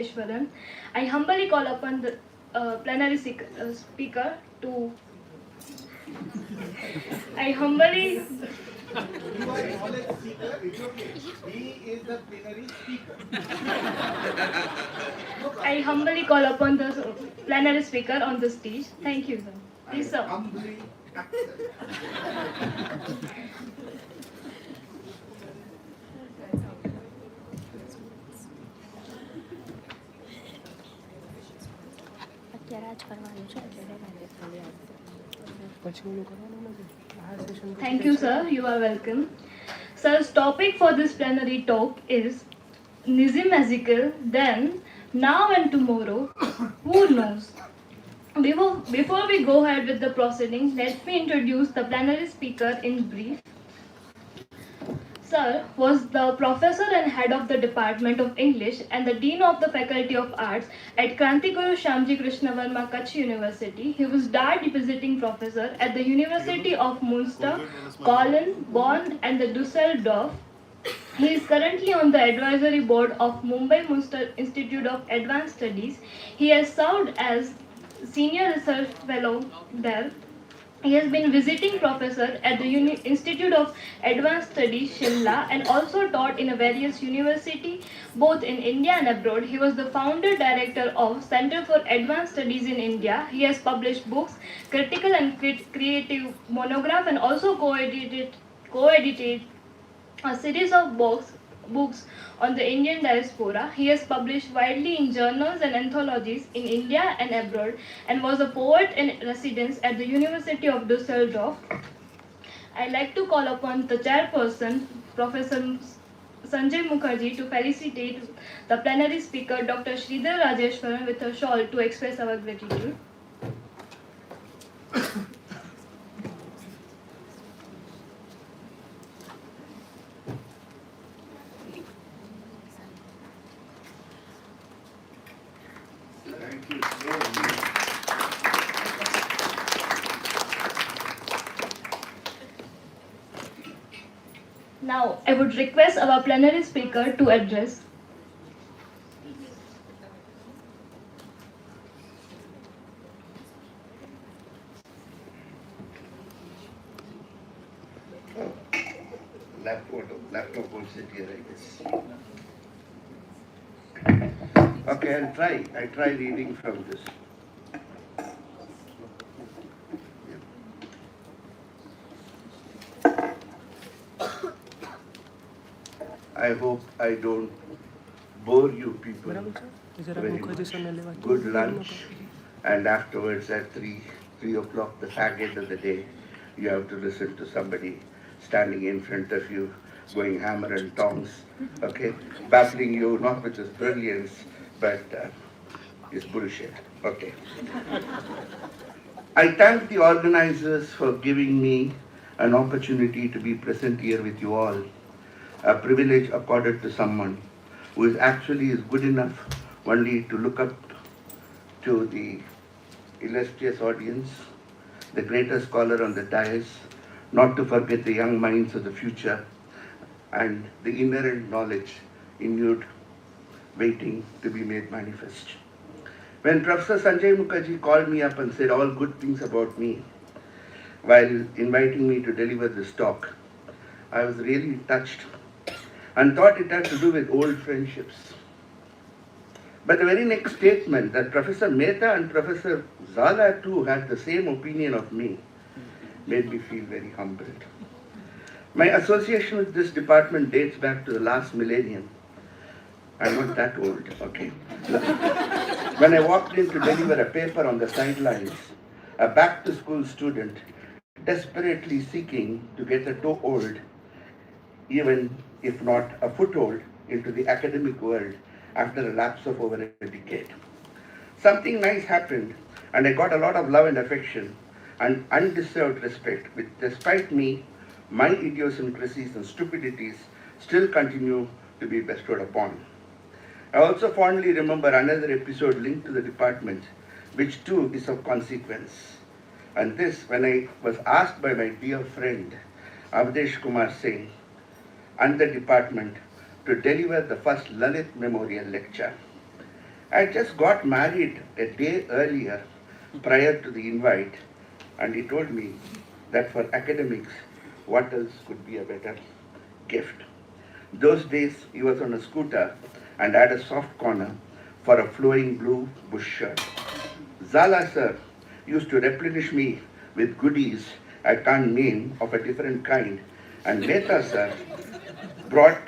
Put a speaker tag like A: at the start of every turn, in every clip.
A: Rajeswaran. I humbly call upon the plenary speaker to. I humbly.
B: You are knowledge seeker, it's okay. He is the plenary speaker. No
A: I
B: problem.
A: humbly call upon the plenary speaker on the stage. Thank you, sir.
B: I
A: Please, sir.
B: humbly accept.
C: અત્યારે જ કરવાનું છે એટલે રહેવા દે ખાલી
D: પછી ઓલું કરવાનું નથી આ session
A: Thank you, sir. You are welcome. Sir's topic for this plenary talk is Nissim Ezekiel, then, now and tomorrow. Who knows? Before we go ahead with the proceeding, let me introduce the plenary speaker in brief. Sir was the professor and head of the Department of English and the Dean of the Faculty of Arts at Krantiguru Shyamji Krishna Verma Kutch University. He was Dart Visiting Professor at the University of Munster, Cologne, Bonn and the Dusseldorf. He is currently on the advisory board of Mumbai Munster Institute of Advanced Studies. He has served as senior research fellow there. He has been visiting professor at the Institute of Advanced Studies, Shimla, and also taught in a various universities, both in India and abroad. He was the founder director of Center for Advanced Studies in India. He has published books, critical and creative monograph, and also co-edited a series of books on the Indian diaspora. He has published widely in journals and anthologies in India and abroad and was a poet in residence at the University of Dusseldorf. I'd like to call upon the chairperson, Professor Sanjay Mukherjee, to felicitate the plenary speaker, Dr. Sridhar Rajeswaran, with a shawl to express our gratitude.
B: Thank you so much.
A: Now, I would request our plenary speaker to address.
E: Laptop will sit here, I guess. Okay, I'll try reading from this. I hope I don't bore you people.
D: બરાબર છે એ જરાક
E: Very
D: Mukherjee
E: much.
D: સરને લેવા
E: Good lunch, and afterwards at 3 o'clock, the fag end of the day, you have to listen to somebody standing in front of you, going hammer and tongs, okay, baffling you not with his brilliance, but his bullshit, okay. I thank the organizers for giving me an opportunity to be present here with you all, a privilege accorded to someone who is actually is good enough only to look up to the illustrious audience, the greatest scholar on the dais, not to forget the young minds of the future and the inherent knowledge inute waiting to be made manifest. When Professor Sanjay Mukherjee called me up and said all good things about me while inviting me to deliver this talk, I was really touched and thought it had to do with old friendships. But the very next statement that Professor Mehta and Professor Zala too had the same opinion of me made me feel very humbled. My association with this department dates back to the last millennium. I'm not that old, okay? When I walked in to deliver a paper on the sidelines, a back-to-school student desperately seeking to get a toehold, even if not a foothold, into the academic world after a lapse of over a decade. Something nice happened, and I got a lot of love and affection and undeserved respect, which despite me, my idiosyncrasies and stupidities still continue to be bestowed upon. I also fondly remember another episode linked to the department, which too is of consequence. And this, when I was asked by my dear friend, Avdesh Kumar Singh, and the department to deliver the first Lalit Memorial Lecture. I just got married a day earlier prior to the invite, and he told me that for academics, what else could be a better gift? Those days, he was on a scooter and had a soft corner for a flowing blue bush shirt. Zala sir used to replenish me with goodies I can't name of a different kind, and Mehta sir brought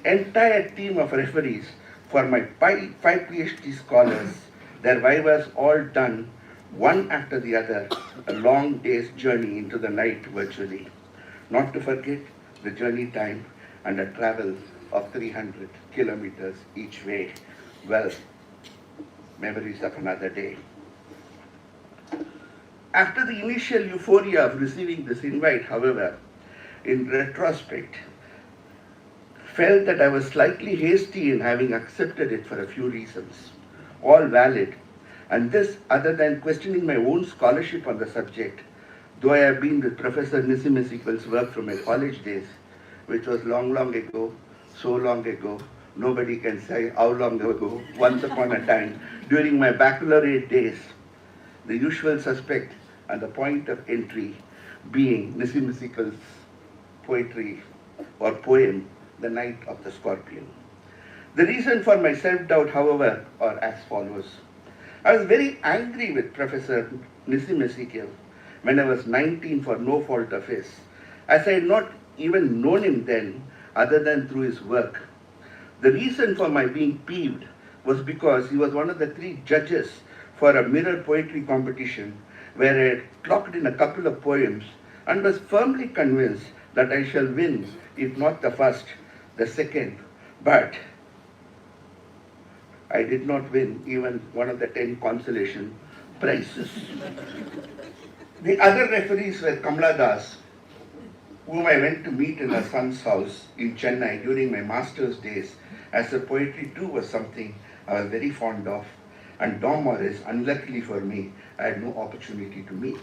E: entire team of referees for my five PhD scholars, their vivas all done one after the other, a long day's journey into the night virtually. Not to forget the journey time and a travel of 300 kilometers each way. Well, memories of another day. After the initial euphoria of receiving this invite, however, in retrospect, felt that I was slightly hasty in having accepted it for a few reasons, all valid, and this other than questioning my own scholarship on the subject, though I have been with Professor Nissim Ezekiel's work from my college days, which was long, long ago, so long ago, nobody can say how long ago, once upon a time, during my baccalaureate days, the usual suspect and the point of entry being Nissim Ezekiel's poetry or poem, The Night of the Scorpion. The reason for my self-doubt, however, are as follows. I was very angry with Professor Nissim Ezekiel when I was 19 for no fault of his, as I had not even known him then other than through his work. The reason for my being peeved was because he was one of the 3 judges for a mirror poetry competition where I had clocked in a couple of poems and was firmly convinced that I shall win, if not the first, the second. But I did not win even one of the 10 consolation prizes. The other referees were Kamala Das, whom I went to meet in her son's house in Chennai during my master's days, as her poetry too was something I was very fond of, and Dom Morris, unluckily for me, I had no opportunity to meet.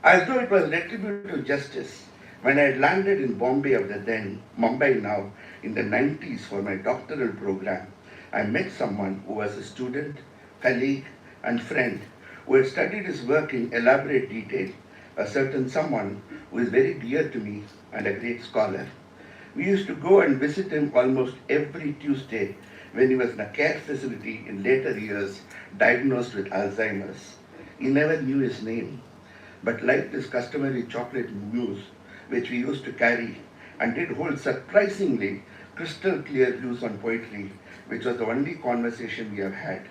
E: As though it was retributive justice, when I had landed in Bombay of the then, Mumbai now, in the 90s for my doctoral program, I met someone who was a student, colleague, and friend who had studied his work in elaborate detail, a certain someone who is very dear to me and a great scholar. We used to go and visit him almost every Tuesday when he was in a care facility in later years, diagnosed with Alzheimer's. He never knew his name, but liked his customary chocolate mousse, which we used to carry, and did hold surprisingly crystal clear views on poetry, which was the only conversation we have had.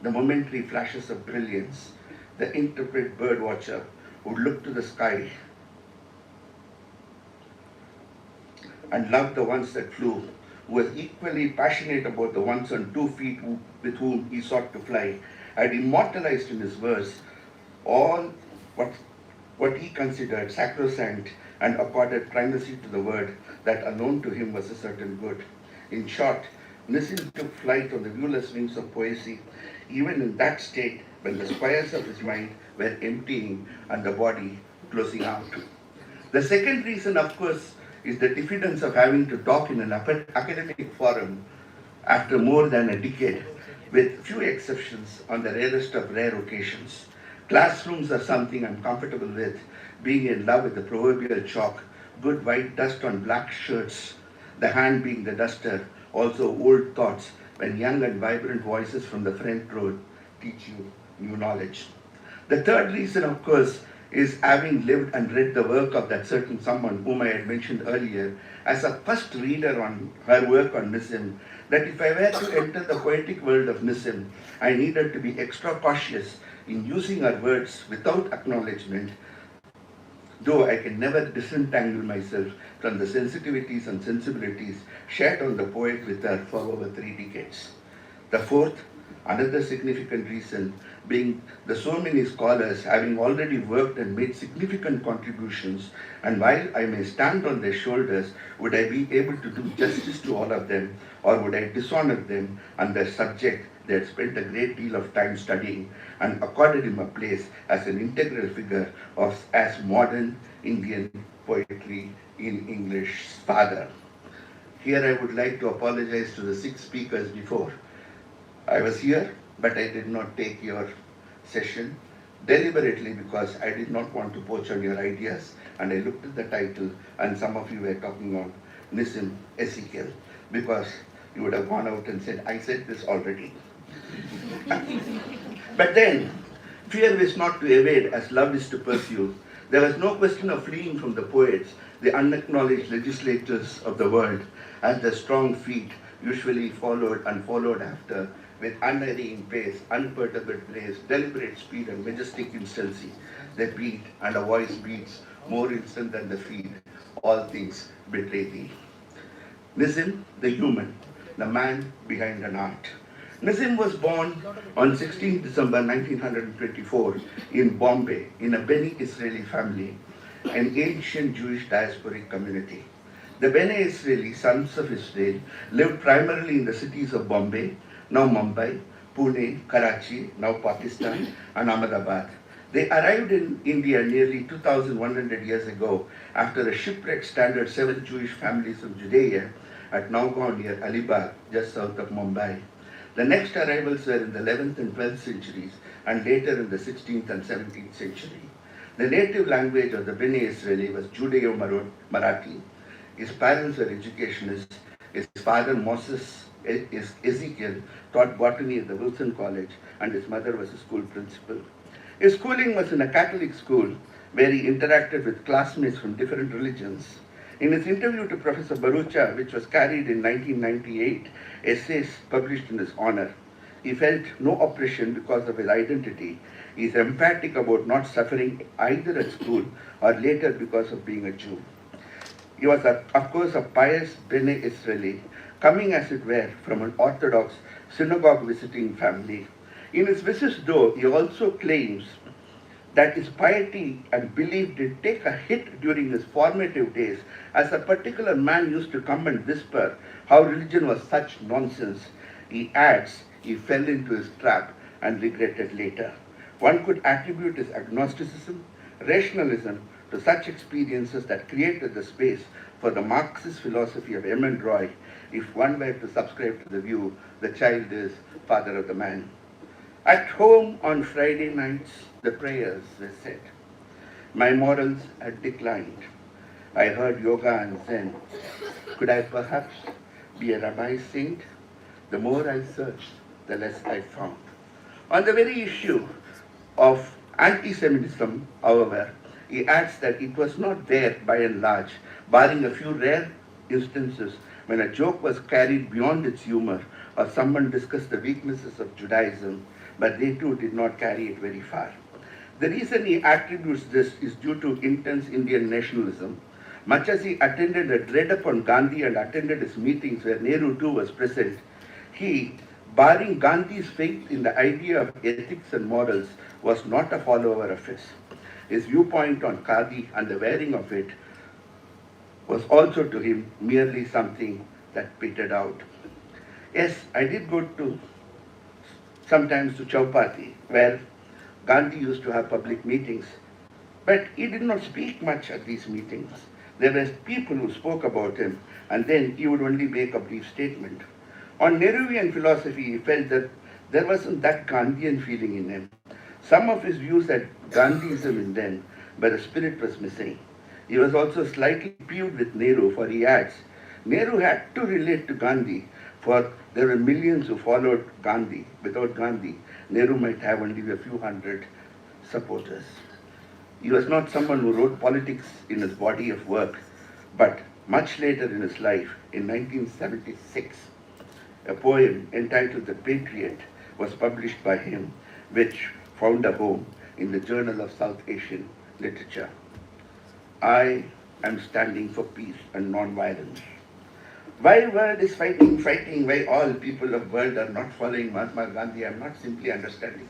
E: The momentary flashes of brilliance, the intrepid bird watcher who looked to the sky and loved the ones that flew, who was equally passionate about the ones on 2 feet with whom he sought to fly, had immortalized in his verse all what he considered sacrosanct and accorded primacy to the word that alone to him was a certain good. In short, Nissim took flight on the viewless wings of poesy, even in that state when the squares of his mind were emptying and the body closing out. The second reason, of course, is the diffidence of having to talk in an academic forum after more than a decade, with few exceptions on the rarest of rare occasions. Classrooms are something I'm comfortable with, being in love with the proverbial chalk, good white dust on black shirts, the hand being the duster, also old thoughts when young and vibrant voices from the front row teach you new knowledge. The third reason, of course, is having lived and read the work of that certain someone whom I had mentioned earlier, as a first reader on her work on Nissim, that if I were to enter the poetic world of Nissim, I needed to be extra cautious in using her words without acknowledgement, though I can never disentangle myself from the sensitivities and sensibilities shared on the poet with her for over 3 decades. The fourth, another significant reason, being the so many scholars having already worked and made significant contributions, and while I may stand on their shoulders, would I be able to do justice to all of them, or would I dishonor them and their subject they had spent a great deal of time studying, and accorded him a place as an integral figure of as modern Indian poetry in English's father. Here I would like to apologize to the 6 speakers before. I was here, but I did not take your session deliberately because I did not want to poach on your ideas. And I looked at the title, and some of you were talking on Nissim, Ezekiel, because you would have gone out and said, I said this already. But then, fear is not to evade as love is to pursue. There was no question of fleeing from the poets, the unacknowledged legislators of the world, as their strong feet usually followed and followed after with unhurrying pace, unperturbed grace, deliberate speed and majestic instancy. They beat, and a voice beats, more instant than the feet. All things betray thee. Nissim, the human, the man behind an art. Nissim was born on 16 December 1924 in Bombay in a Beni Israeli family, an ancient Jewish diasporic community. The Bene Israeli, sons of Israel, lived primarily in the cities of Bombay, now Mumbai, Pune, Karachi, now Pakistan, and Ahmedabad. They arrived in India nearly 2,100 years ago after a shipwreck stranded 7 Jewish families of Judea at Nowgaon near Alibag, just south of Mumbai. The next arrivals were in the 11th and 12th centuries and later in the 16th and 17th century. The native language of the Bene Israeli was Judeo-Marathi. His parents were educationists. His father, Moses Ezekiel, taught botany at the Wilson College, and his mother was a school principal. His schooling was in a Catholic school where he interacted with classmates from different religions. In his interview to Professor Barucha, which was carried in 1998, essays published in his honor, he felt no oppression because of his identity. He is emphatic about not suffering either at school or later because of being a Jew. He was, of course, a pious Bene Israeli, coming, as it were, from an Orthodox synagogue visiting family. In his visits, though, he also claims that his piety and belief did take a hit during his formative days, as a particular man used to come and whisper how religion was such nonsense. He adds he fell into his trap and regretted later. One could attribute his agnosticism, rationalism, to such experiences that created the space for the Marxist philosophy of M. Roy, if one were to subscribe to the view, the child is father of the man. At home on Friday nights, the prayers were said. My morals had declined. I heard yoga and Zen. Could I perhaps be a rabbi saint? The more I searched, the less I found. On the very issue of anti-Semitism, however, he adds that it was not there by and large, barring a few rare instances when a joke was carried beyond its humor or someone discussed the weaknesses of Judaism, but they too did not carry it very far. The reason he attributes this is due to intense Indian nationalism. Much as he attended a dread upon Gandhi and attended his meetings where Nehru too was present, he, barring Gandhi's faith in the idea of ethics and morals, was not a follower of his. His viewpoint on khadi and the wearing of it was also to him merely something that petered out. Yes, I did go to sometimes to Chaupati, where Gandhi used to have public meetings, but he did not speak much at these meetings. There were people who spoke about him, and then he would only make a brief statement. On Nehruvian philosophy, he felt that there wasn't that Gandhian feeling in him. Some of his views had Gandhiism in them, but the spirit was missing. He was also slightly peeved with Nehru, for he adds, Nehru had to relate to Gandhi, for there were millions who followed Gandhi. Without Gandhi, Nehru might have only a few hundred supporters. He was not someone who wrote politics in his body of work, but much later in his life, in 1976, a poem entitled The Patriot was published by him, which found a home in the Journal of South Asian Literature. I am standing for peace and non-violence. Why world is fighting, why all people of world are not following Mahatma Gandhi, I am not simply understanding.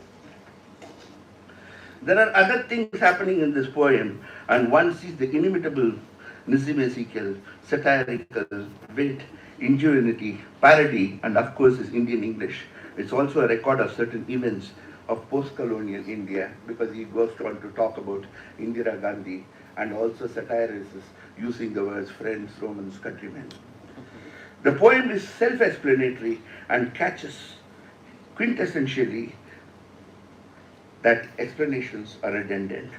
E: There are other things happening in this poem, and one sees the inimitable Nissim Ezekiel, satirical, wit, ingenuity, parody, and of course his Indian English. It's also a record of certain events of post-colonial India, because he goes on to talk about Indira Gandhi and also satirizes using the words friends, Romans, countrymen. The poem is self-explanatory and catches Quintessentially, that explanations are redundant.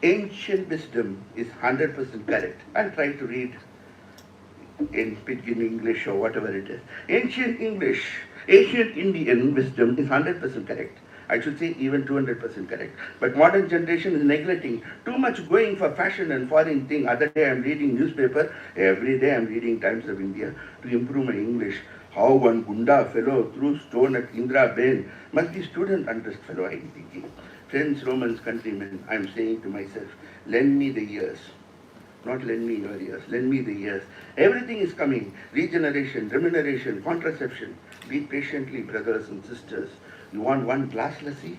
E: Ancient wisdom is 100% correct. I'll try to read in pidgin English or whatever it is. Ancient Indian wisdom is 100% correct. I should say even 200% correct. But modern generation is neglecting too much, going for fashion and foreign thing. Other day I'm reading newspaper, every day I'm reading Times of India to improve my English. How one Gunda fellow threw stone at Indra Ben. Must be student underst fellow, I'm thinking. Friends, Romans, countrymen, I'm saying to myself, lend me the years. Not lend me your years, lend me the years. Everything is coming. Regeneration, remuneration, contraception. Be patiently, brothers and sisters. You want one glass lassi?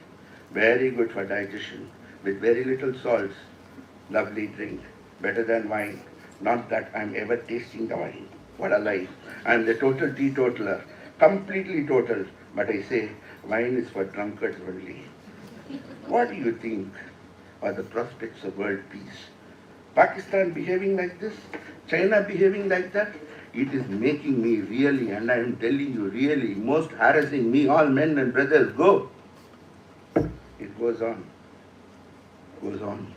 E: Very good for digestion. With very little salts. Lovely drink. Better than wine. Not that I'm ever tasting the wine. What a lie. I'm the total teetotaler. Completely total. But I say, wine is for drunkards only. What do you think are the prospects of world peace? Pakistan behaving like this, China behaving like that, it is making me really, and I am telling you really, most harassing me, all men and brothers, go. It goes on, goes on.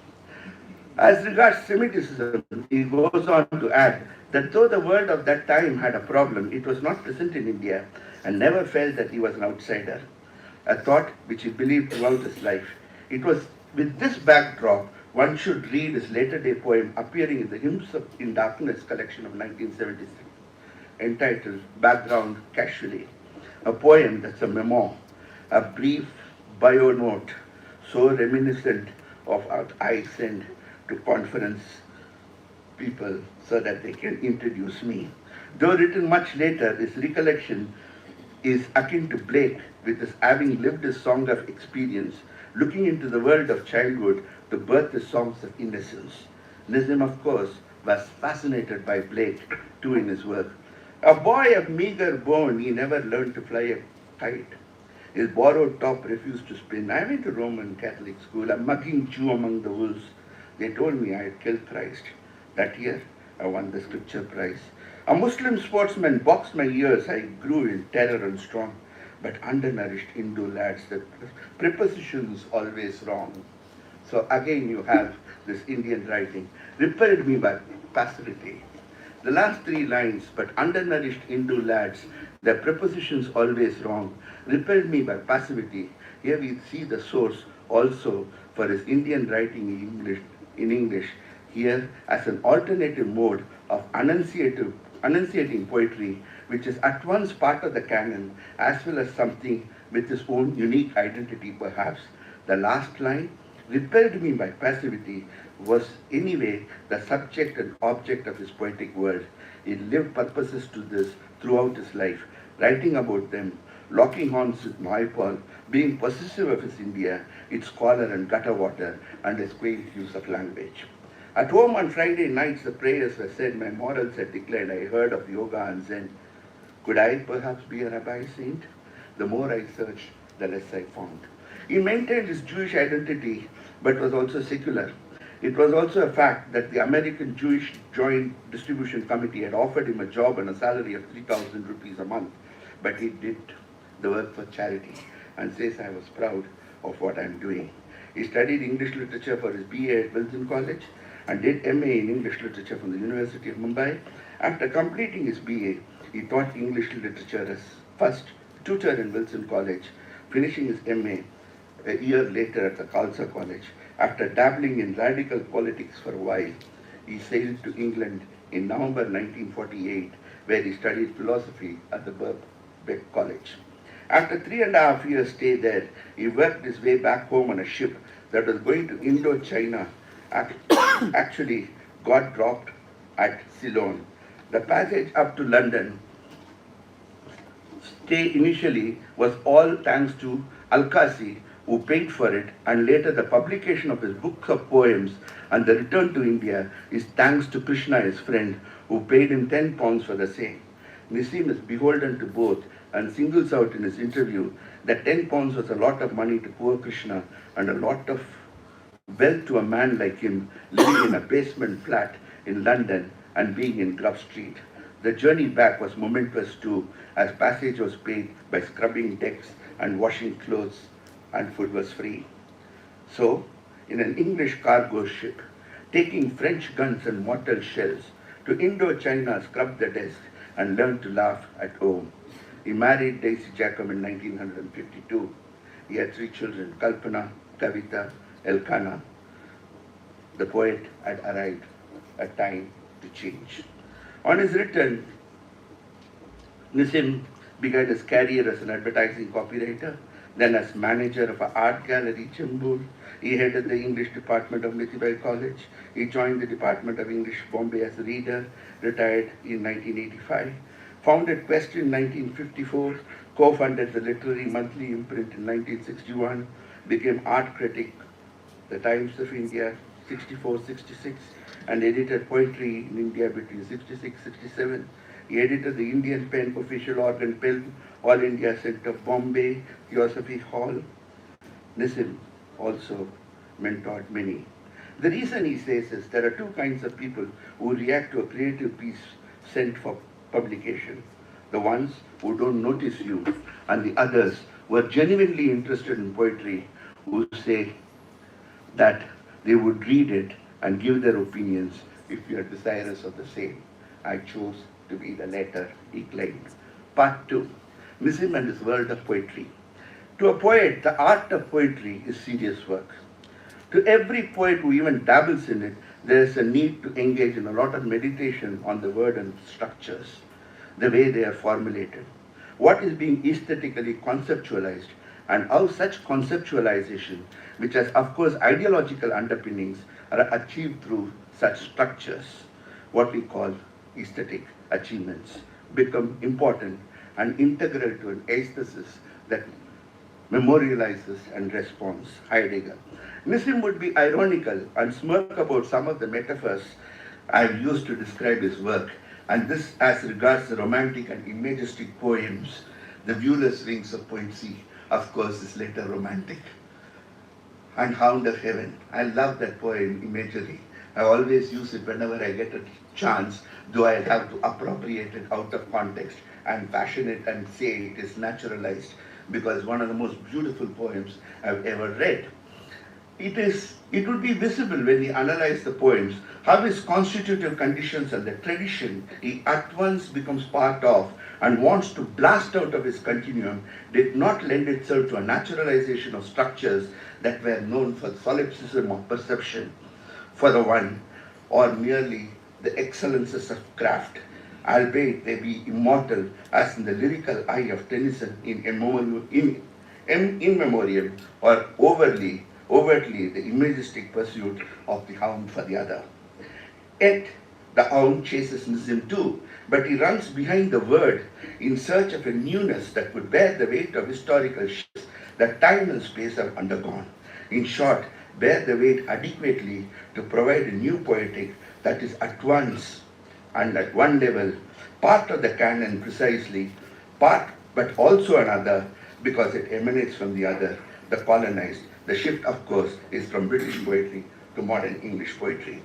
E: As regards Semitism, he goes on to add that though the world of that time had a problem, it was not present in India and never felt that he was an outsider, a thought which he believed throughout his life. It was with this backdrop one should read his later-day poem appearing in the Hymns in Darkness collection of 1976, entitled Background Casually, a poem that's a memoir, a brief bio note, so reminiscent of what I send to conference people so that they can introduce me. Though written much later, his recollection is akin to Blake, with his having lived his song of experience, looking into the world of childhood to birth his songs of innocence. Nissim, of course, was fascinated by Blake, too, in his work. A boy of meager bone, he never learned to fly a kite. His borrowed top refused to spin. I went to Roman Catholic school, a mugging Jew among the wolves. They told me I had killed Christ. That year, I won the scripture prize. A Muslim sportsman boxed my ears. I grew in terror and strong. But undernourished Hindu lads, the prepositions always wrong. So again you have this Indian writing. Repelled me by passivity. The last three lines, but undernourished Hindu lads, their prepositions always wrong, repelled me by passivity. Here we see the source also for his Indian writing in English, here as an alternative mode of enunciating poetry, which is at once part of the canon as well as something with its own unique identity perhaps. The last line, repelled me by passivity, was anyway the subject and object of his poetic world. He lived purposes to this throughout his life, writing about them, locking horns with Maipal, being possessive of his India, its squalor and gutter water, and his quaint use of language. At home on Friday nights, the prayers were said, my morals had declared, I heard of yoga and Zen. Could I perhaps be a rabbi saint? The more I searched, the less I found. He maintained his Jewish identity, but was also secular. It was also a fact that the American Jewish Joint Distribution Committee had offered him a job and a salary of 3,000 rupees a month, but he did the work for charity and says, I was proud of what I'm doing. He studied English literature for his BA at Wilson College and did MA in English literature from the University of Mumbai. After completing his BA, he taught English literature as first tutor in Wilson College, finishing his MA a year later at the Khalsa College. After dabbling in radical politics for a while, he sailed to England in November 1948, where he studied philosophy at the Birkbeck College. After 3.5 years stay there, he worked his way back home on a ship that was going to Indochina. Actually got dropped at Ceylon. The passage up to London stay initially was all thanks to Al-Kasi, who paid for it, and later the publication of his books of poems and the return to India is thanks to Krishna, his friend, who paid him 10 pounds for the same. Nissim is beholden to both and singles out in his interview that 10 pounds was a lot of money to poor Krishna and a lot of wealth to a man like him living in a basement flat in London and being in Grub Street. The journey back was momentous too, as passage was paid by scrubbing decks and washing clothes, and food was free. So, in an English cargo ship, taking French guns and mortar shells, to Indochina scrubbed the desk and learned to laugh at home. He married Daisy Jacome in 1952. He had 3 children, Kalpana, Kavita, Elkanah. The poet had arrived, a time to change. On his return, Nissim began his career as an advertising copywriter, then as manager of an art gallery, Chembur. He headed the English department of Mithila College. He joined the Department of English, Bombay as a reader, retired in 1985. Founded Quest in 1954, co-funded the Literary Monthly imprint in 1961, became art critic, the Times of India, 64-66, and edited poetry in India between 66-67. He edited the Indian Pen official organ film, All India Centre, Bombay, Theosophy Hall. Nissim also mentored many. The reason he says is there are 2 kinds of people who react to a creative piece sent for publication. The ones who don't notice you, and the others who are genuinely interested in poetry, who say that they would read it and give their opinions if you are desirous of the same. I chose to be the latter, he claimed. Part 2. Nissim and his world of poetry. To a poet, the art of poetry is serious work. To every poet who even dabbles in it, there is a need to engage in a lot of meditation on the word and structures, the way they are formulated, what is being aesthetically conceptualized, and how such conceptualization, which has of course ideological underpinnings, are achieved through such structures, what we call aesthetic achievements, become important and integral to an aesthesis that memorializes and responds. Heidegger. Nissim would be ironical and smirk about some of the metaphors I've used to describe his work, and this as regards the romantic and imagistic poems. The viewless wings of poesy, of course, is later romantic. And Hound of Heaven. I love that poem imagery. I always use it whenever I get a chance, though I have to appropriate it out of context and fashion it and say it is naturalized, because one of the most beautiful poems I've ever read. It would be visible when he analyzed the poems, how his constitutive conditions and the tradition he at once becomes part of and wants to blast out of his continuum did not lend itself to a naturalization of structures that were known for solipsism of perception, for the one, or merely the excellences of craft, albeit they be immortal, as in the lyrical eye of Tennyson in memoriam, or overtly the imagistic pursuit of the hound for the other. Yet the hound chases Nissim too, but he runs behind the word in search of a newness that would bear the weight of historical shifts that time and space have undergone. In short, bear the weight adequately to provide a new poetic that is at once and at one level part of the canon precisely, part but also another because it emanates from the other, the colonized. The shift, of course, is from British poetry to modern English poetry.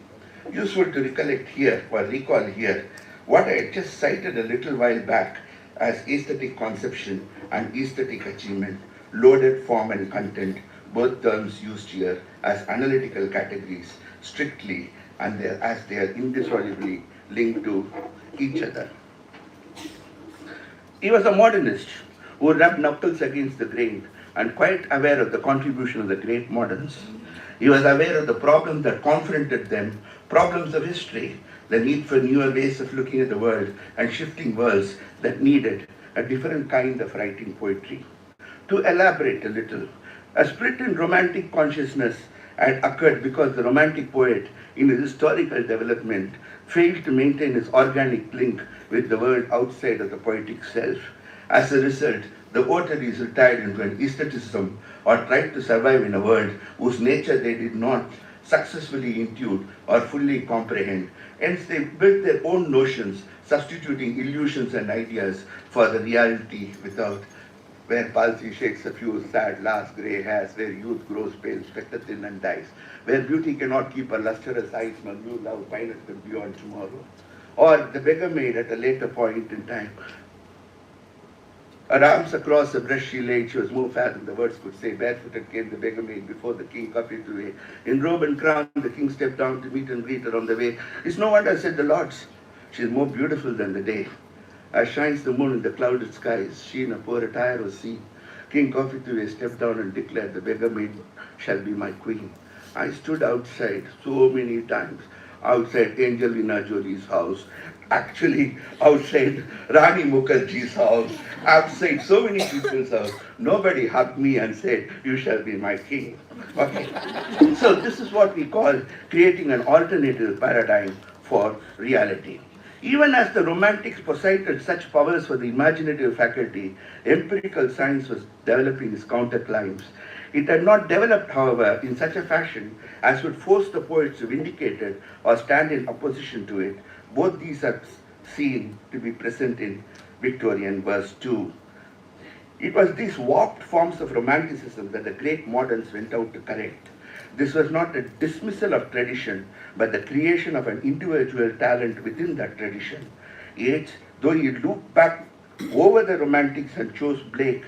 E: Useful to recollect here or recall here what I just cited a little while back as aesthetic conception and aesthetic achievement, loaded form and content, both terms used here as analytical categories strictly and as they are indissolubly linked to each other. He was a modernist who rubbed knuckles against the grain and quite aware of the contribution of the great moderns. He was aware of the problems that confronted them, problems of history, the need for newer ways of looking at the world, and shifting worlds that needed a different kind of writing poetry. To elaborate a little, a split in romantic consciousness had occurred because the romantic poet, in his historical development, failed to maintain his organic link with the world outside of the poetic self. As a result, the votaries retired into an aestheticism or tried to survive in a world whose nature they did not successfully intuit or fully comprehend. Hence, they built their own notions, substituting illusions and ideas for the reality without, where palsy shakes a few sad last grey hairs, where youth grows pale, spectre thin and dies, where beauty cannot keep her lustrous eyes nor new love pineth them beyond tomorrow. or the beggar maid at a later point in time. Her arms across the breast she laid, she was more fair than the words could say. Barefooted came the beggar maid before the king copied away. In robe and crown, the king stepped down to meet and greet her on the way. It's no wonder, said the lords, she is more beautiful than the day. As shines the moon in the clouded skies, she in a poor attire was seen. King Coffee stepped down and declared, the beggar maid shall be my queen. I stood outside so many times, outside Angelina Jolie's house, actually outside Rani Mukherjee's house, outside so many people's house. Nobody hugged me and said, you shall be my king. Okay. So this is what we call creating an alternative paradigm for reality. Even as the Romantics possessed such powers for the imaginative faculty, empirical science was developing its counterclaims. It had not developed, however, in such a fashion as would force the poets to vindicate it or stand in opposition to it. Both these are seen to be present in Victorian verse 2. It was these warped forms of romanticism that the great moderns went out to correct. This was not a dismissal of tradition, but the creation of an individual talent within that tradition. Yet, though he looked back over the romantics and chose Blake,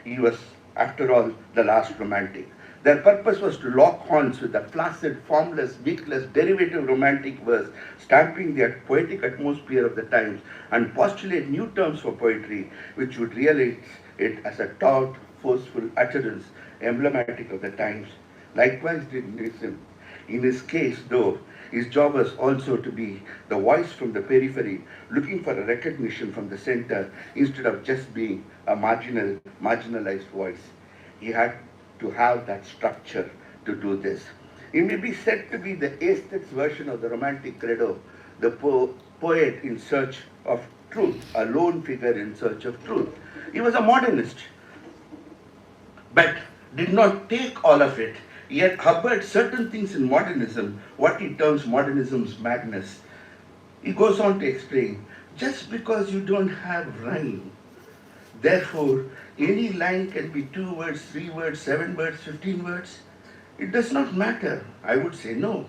E: he was, after all, the last romantic. Their purpose was to lock horns with the placid, formless, weakless, derivative romantic verse, stamping the poetic atmosphere of the times, and postulate new terms for poetry, which would realize it as a taut, forceful utterance, emblematic of the times. Likewise did Nissim. In his case, though, his job was also to be the voice from the periphery, looking for a recognition from the center, instead of just being a marginalized voice. He had to have that structure to do this. He may be said to be the aesthete's version of the romantic credo, the poet in search of truth, a lone figure in search of truth. He was a modernist, but did not take all of it. Yet harbored certain things in modernism, what he terms modernism's madness. He goes on to explain, just because you don't have rhyme, therefore any line can be 2 words, 3 words, 7 words, 15 words. It does not matter. I would say no.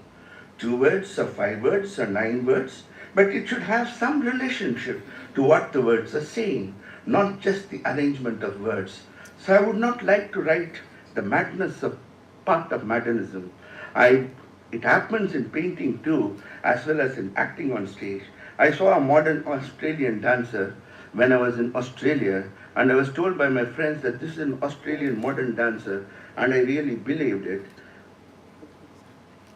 E: 2 words or 5 words or 9 words, but it should have some relationship to what the words are saying, not just the arrangement of words. So I would not like to write the madness of part of modernism. It happens in painting too, as well as in acting on stage. I saw a modern Australian dancer when I was in Australia, and I was told by my friends that this is an Australian modern dancer, and I really believed it.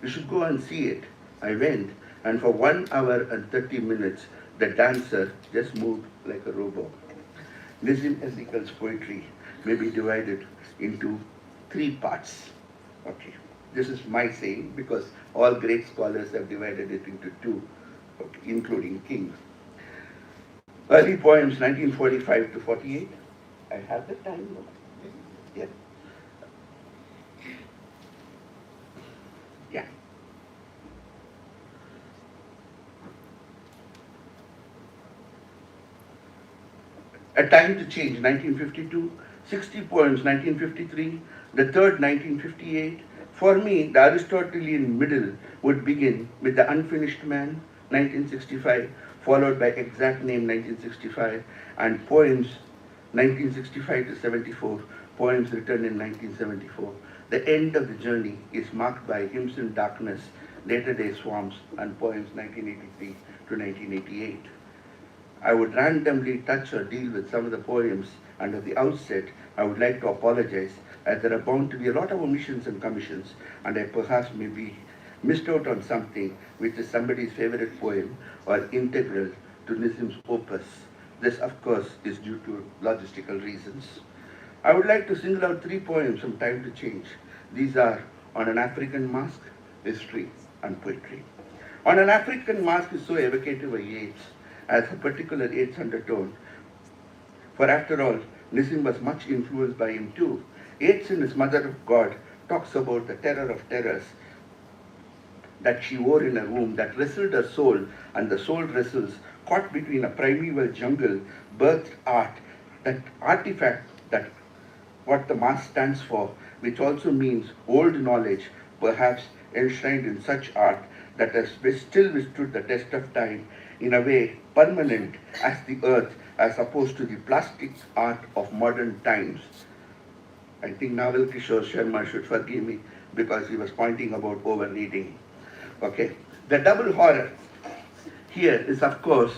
E: You should go and see it. I went, and for 1 hour and 30 minutes, the dancer just moved like a robot. Nissim Ezekiel's poetry may be divided into 3 parts. Okay, this is my saying because all great scholars have divided it into 2, okay, including King. Early poems 1945 to 48. I have the time. Yeah. Yeah. A Time to Change 1952. 60 poems 1953. The third 1958. For me, the Aristotelian middle would begin with The Unfinished Man 1965, followed by Exact Name 1965, and poems 1965 to 74, poems written in 1974. The end of the journey is marked by Hymns in Darkness, Later Day Swarms, and poems 1983 to 1988. I would randomly touch or deal with some of the poems, and at the outset, I would like to apologize as there are bound to be a lot of omissions and commissions, and I perhaps may be missed out on something which is somebody's favorite poem or integral to Nissim's opus. This, of course, is due to logistical reasons. I would like to single out 3 poems from Time to Change. These are On an African Mask, History, and Poetry. On an African Mask is so evocative of Yeats as a particular Yeats undertone. For after all, Nissim was much influenced by him too. Yeats in his Mother of God talks about the terror of terrors that she wore in her womb, that wrestled her soul, and the soul wrestles, caught between a primeval jungle, birthed art, that artifact, that what the mask stands for, which also means old knowledge, perhaps enshrined in such art that has still withstood the test of time, in a way permanent as the earth, as opposed to the plastic art of modern times. I think Naval Kishore Sharma should forgive me because he was pointing about overreading. Okay. The double horror here is, of course,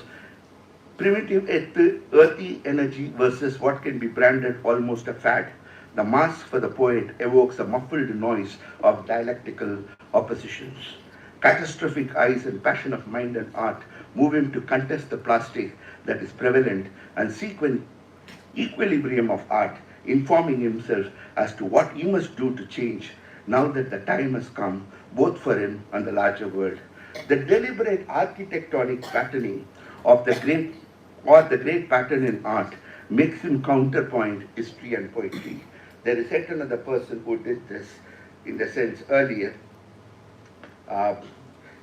E: primitive earthy energy versus what can be branded almost a fad. The mask for the poet evokes a muffled noise of dialectical oppositions. Catastrophic eyes and passion of mind and art move him to contest the plastic that is prevalent and sequence equilibrium of art, informing himself as to what he must do to change now that the time has come, both for him and the larger world. The deliberate architectonic patterning of the great pattern in art makes him counterpoint history and poetry. There is yet another person who did this in the sense earlier. Uh,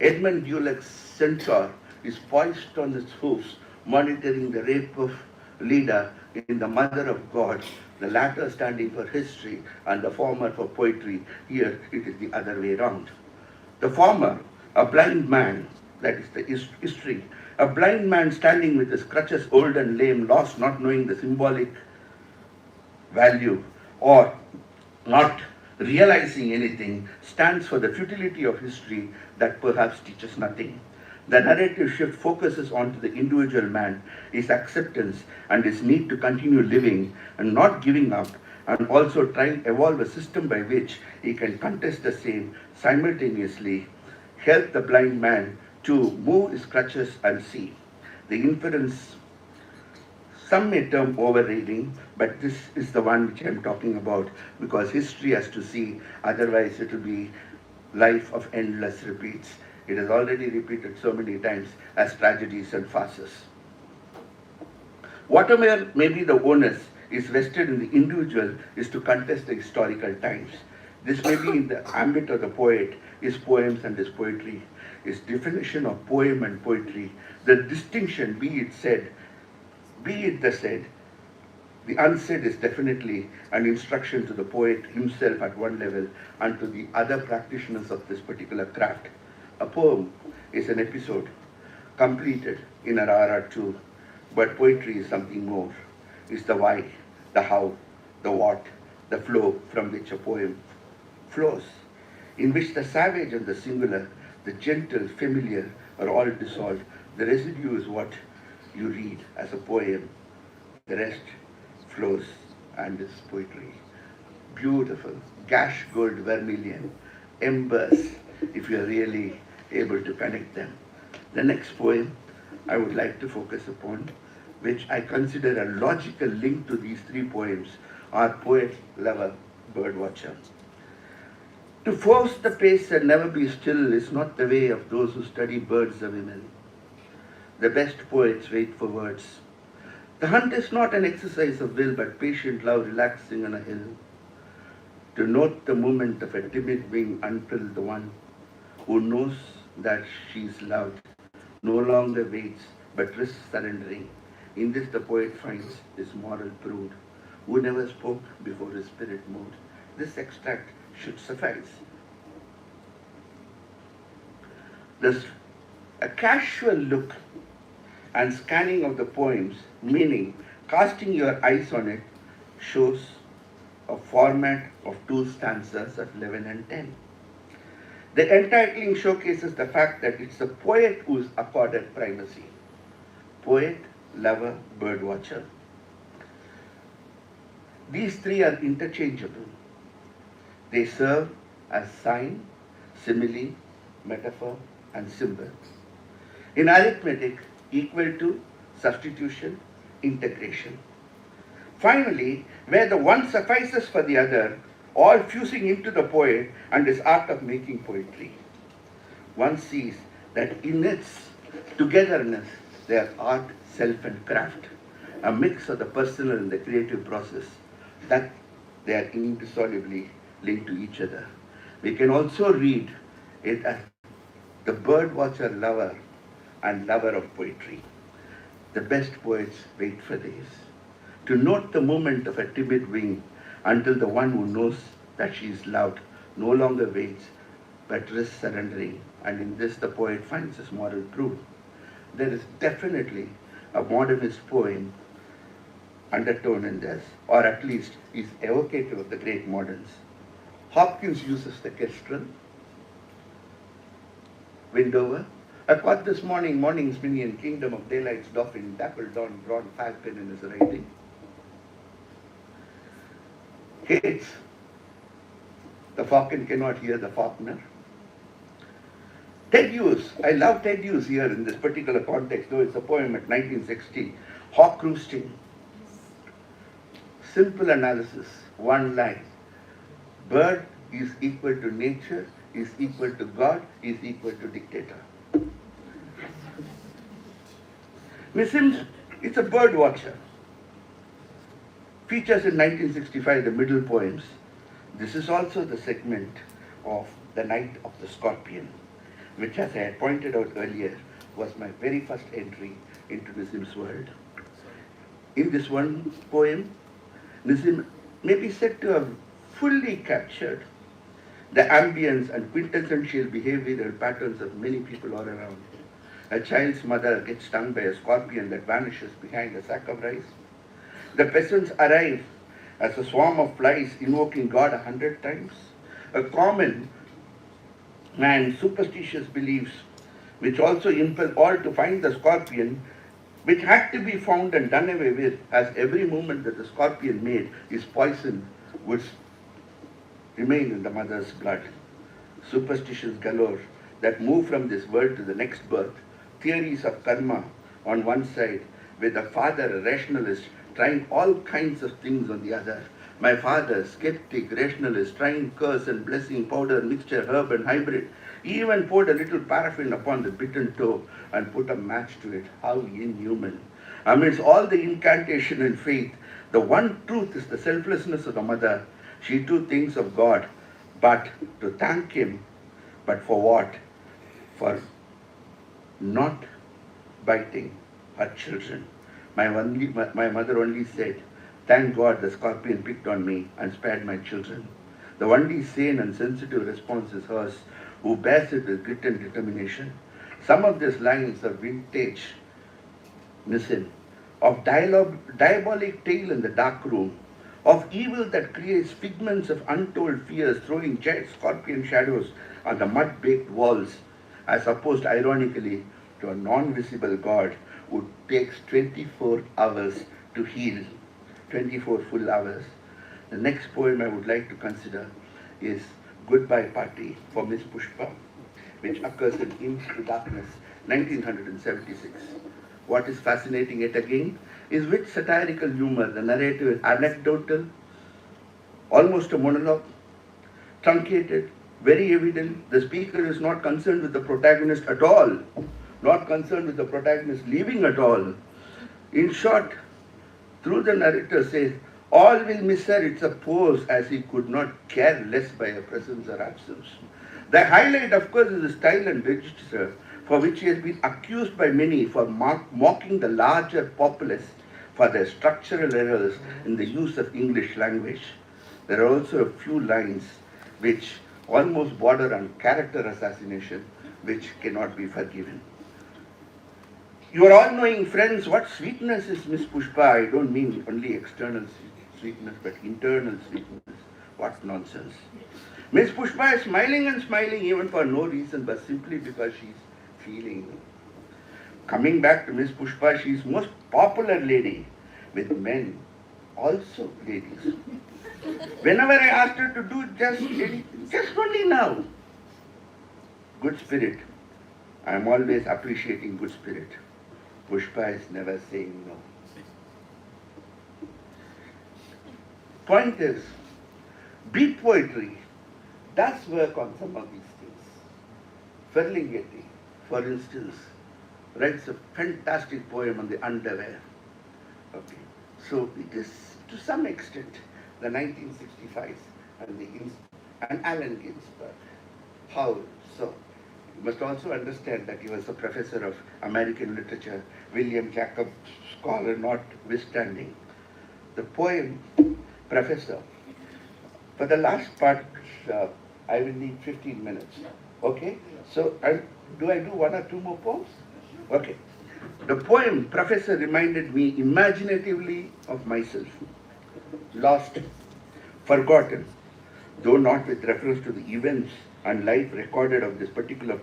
E: Edmund Dulac's centaur is poised on its hoofs, monitoring the rape of Leda in the Mother of God, the latter standing for history and the former for poetry. Here it is the other way round. The former, a blind man, that is the history, a blind man standing with his crutches old and lame, lost, not knowing the symbolic value or not realizing anything, stands for the futility of history that perhaps teaches nothing. The narrative shift focuses onto the individual man, his acceptance and his need to continue living and not giving up, and also try to evolve a system by which he can contest the same, simultaneously help the blind man to move his crutches and see. The inference some may term overreading, but this is the one which I'm talking about because history has to see, otherwise it will be life of endless repeats. It has already repeated so many times as tragedies and farces. Whatever may be the onus is vested in the individual is to contest the historical times. This may be in the ambit of the poet, his poems and his poetry, his definition of poem and poetry, the distinction, be it said, be it the said, the unsaid is definitely an instruction to the poet himself at one level and to the other practitioners of this particular craft. A poem is an episode completed in an hour or two, but poetry is something more. It's the why, the how, the what, the flow from which a poem flows, in which the savage and the singular, the gentle, familiar are all dissolved. The residue is what you read as a poem. The rest flows and is poetry. Beautiful, gash gold vermilion, embers, if you are really able to connect them. The next poem I would like to focus upon, which I consider a logical link to these three poems, are Poet, Lover, Birdwatcher. To force the pace and never be still is not the way of those who study birds or women. The best poets wait for words. The hunt is not an exercise of will, but patient love relaxing on a hill. To note the movement of a timid wing until the one who knows that she is loved no longer waits, but risks surrendering. In this the poet finds his moral prude, who never spoke before his spirit moved. This extract should suffice. Thus, a casual look and scanning of the poems, meaning casting your eyes on it, shows a format of two stanzas of 11 and 10. The entitling showcases the fact that it's the poet who is accorded primacy. Poet, lover, birdwatcher. These three are interchangeable. They serve as sign, simile, metaphor, and symbol. In arithmetic, equal to, substitution, integration. Finally, where the one suffices for the other, all fusing into the poet and his art of making poetry. One sees that in its togetherness, they are art, self, and craft, a mix of the personal and the creative process, that they are indissolubly linked to each other. We can also read it as the bird watcher lover and lover of poetry. The best poets wait for this, to note the movement of a timid wing until the one who knows that she is loved no longer waits but risks surrendering, and in this the poet finds his moral truth. there is definitely a modernist poem undertone in this, or at least is evocative of the great moderns. Hopkins uses the kestrel, Windover. I caught this morning's minion, Kingdom of Daylight's Dauphin, dappled on broad falcon in his writing. Hates the falcon cannot hear the falconer. Ted Hughes, I love Ted Hughes here in this particular context, though it's a poem at 1960. Hawk roosting. Simple analysis, one line. Bird is equal to nature, is equal to God, is equal to dictator. Nissim, it's a bird watcher. Features in 1965 the middle poems. This is also the segment of The Night of the Scorpion, which, as I had pointed out earlier, was my very first entry into Nissim's world. In this one poem, Nissim may be said to have fully captured the ambience and quintessential behavioral patterns of many people all around. A child's mother gets stung by a scorpion that vanishes behind a sack of rice. The peasants arrive as a swarm of flies invoking God 100 times. A common and superstitious beliefs which also impel all to find the scorpion, which had to be found and done away with, as every movement that the scorpion made is poison would remain in the mother's blood. Superstitions galore that move from this world to the next birth. Theories of karma on one side, with the father, a rationalist, trying all kinds of things on the other. My father, skeptic, rationalist, trying curse and blessing, powder, mixture, herb and hybrid. He even poured a little paraffin upon the bitten toe and put a match to it. How inhuman. Amidst all the incantation and faith, the one truth is the selflessness of the mother. She too thinks of God, but to thank Him. But for what? For not biting her children. My mother only said, "Thank God the scorpion picked on me and spared my children." The only sane and sensitive response is hers, who bears it with grit and determination. Some of these lines are vintage Nissim, of diabolic tale in the dark room, of evil that creates figments of untold fears, throwing giant scorpion shadows on the mud-baked walls, as opposed ironically to a non-visible God who takes 24 hours to heal, 24 full hours. The next poem I would like to consider is Goodbye Party for Miss Pushpa, which occurs in Into Darkness, 1976. What is fascinating yet again is with satirical humor, the narrative is anecdotal, almost a monologue, truncated, very evident. The speaker is not concerned with the protagonist at all, not concerned with the protagonist leaving at all. In short, through the narrator says, all will miss her, it's a pose, as he could not care less by her presence or absence. The highlight, of course, is the style and register, for which he has been accused by many for mocking the larger populace for their structural errors in the use of English language. There are also a few lines which almost border on character assassination, which cannot be forgiven. You are all knowing, friends, what sweetness is Miss Pushpa. I don't mean only external sweetness, but internal sweetness. What nonsense. Miss Pushpa is smiling and smiling even for no reason, but simply because she's feeling. Coming back to Miss Pushpa, she is most popular lady with men, also ladies. Whenever I asked her to do just only now. Good spirit. I am always appreciating good spirit. Pushpa is never saying no. Point is, beat poetry does work on some of these things. Ferlinghetti, for instance, writes a fantastic poem on the underwear. Okay, so it is to some extent the 1965s and Allen Ginsberg. How so? You must also understand that he was a professor of American literature, William Jacob scholar notwithstanding. The poem, Professor, for the last part, I will need 15 minutes. Okay? So, do I do one or two more poems? Okay. The poem Professor reminded me imaginatively of myself, lost, forgotten, though not with reference to the events and life recorded of this particular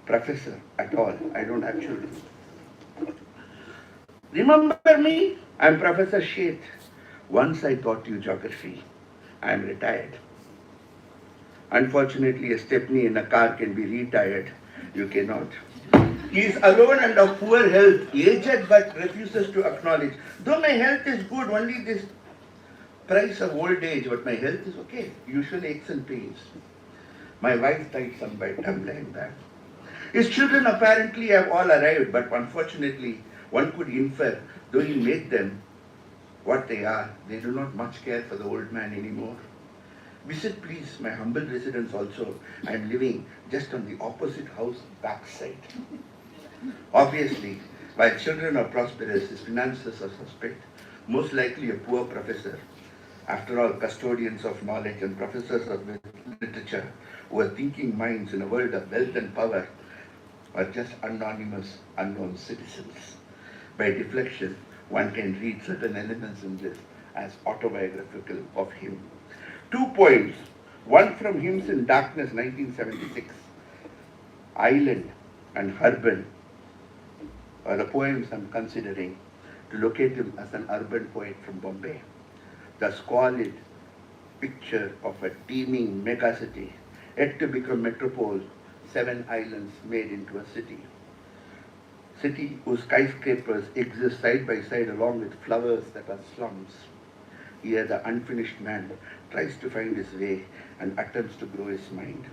E: professor at all. I don't actually. Remember me? I'm Professor Sheth. Once I taught you geography. I'm retired. Unfortunately, a stepney in a car can be retired. You cannot. He is alone and of poor health, aged but refuses to acknowledge. Though my health is good, only this price of old age, but my health is okay. Usual aches and pains. My wife died some time back. His children apparently have all arrived, but unfortunately, one could infer, though he made them what they are, they do not much care for the old man anymore. Visit please my humble residence also. I am living just on the opposite house backside. Obviously, while children are prosperous, his finances are suspect, most likely a poor professor. After all, custodians of knowledge and professors of literature who are thinking minds in a world of wealth and power are just anonymous, unknown citizens. By deflection, one can read certain elements in this as autobiographical of him. 2 poems, one from Hymns in Darkness, 1976, Island and Urban, are the poems I'm considering to locate him as an urban poet from Bombay. The squalid picture of a teeming megacity, yet to become metropole, 7 islands made into a city. City whose skyscrapers exist side by side along with flowers that are slums. Here the unfinished man tries to find his way and attempts to grow his mind.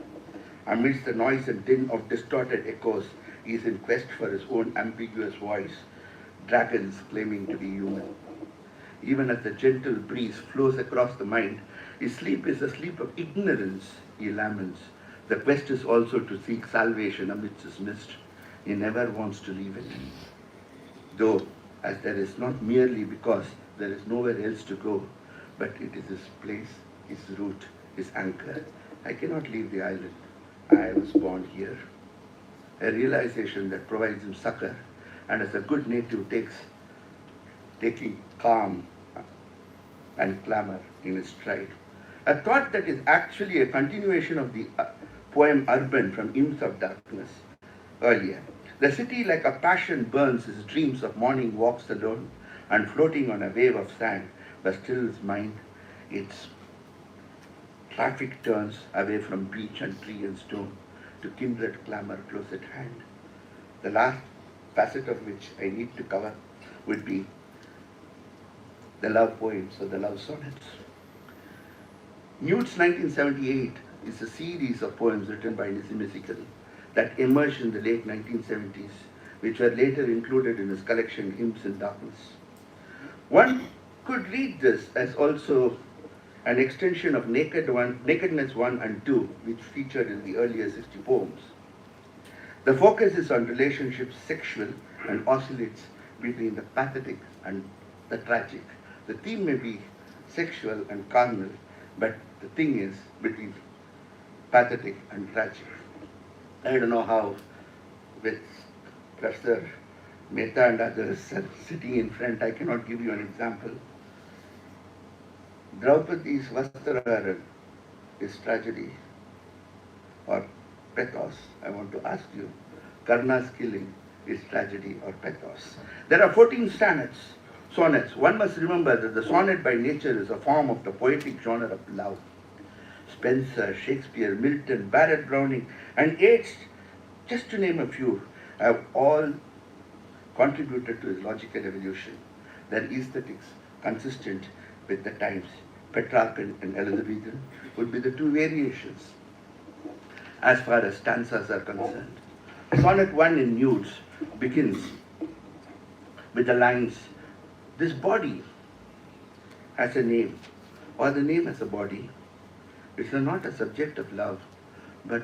E: Amidst the noise and din of distorted echoes, he is in quest for his own ambiguous voice, dragons claiming to be human. Even as the gentle breeze flows across the mind, his sleep is a sleep of ignorance, he laments. The quest is also to seek salvation amidst his mist. He never wants to leave it. Though, as there is not merely because there is nowhere else to go, but it is his place, his route, his anchor. I cannot leave the island. I was born here. A realization that provides him succor, and as a good native taking calm and clamor in his stride. A thought that is actually a continuation of the poem Urban from Hymns of Darkness earlier. The city like a passion burns his dreams of morning walks alone and floating on a wave of sand, but still his mind, its traffic turns away from beach and tree and stone to kindred clamor close at hand. The last facet of which I need to cover would be the love poems or the love sonnets. Nude's 1978 is a series of poems written by Nissim Ezekiel that emerged in the late 1970s, which were later included in his collection Hymns in Darkness. One could read this as also an extension of Nakedness 1 and 2, which featured in the earlier 60 poems. The focus is on relationships sexual and oscillates between the pathetic and the tragic. The theme may be sexual and carnal, but the thing is between pathetic and tragic. I don't know how, with Professor Mehta and others sitting in front, I cannot give you an example. Draupadi's Vastraharan is tragedy or pathos. I want to ask you, Karna's killing is tragedy or pathos. There are 14 sonnets. One must remember that the sonnet by nature is a form of the poetic genre of love. Spenser, Shakespeare, Milton, Barrett Browning, and Yeats, just to name a few, have all contributed to his logical evolution. Their aesthetics consistent with the times. Petrarchan and Elizabethan would be the two variations as far as stanzas are concerned. Sonnet 1 in Nudes begins with the lines, "This body has a name, or the name has a body. It's not a subject of love, but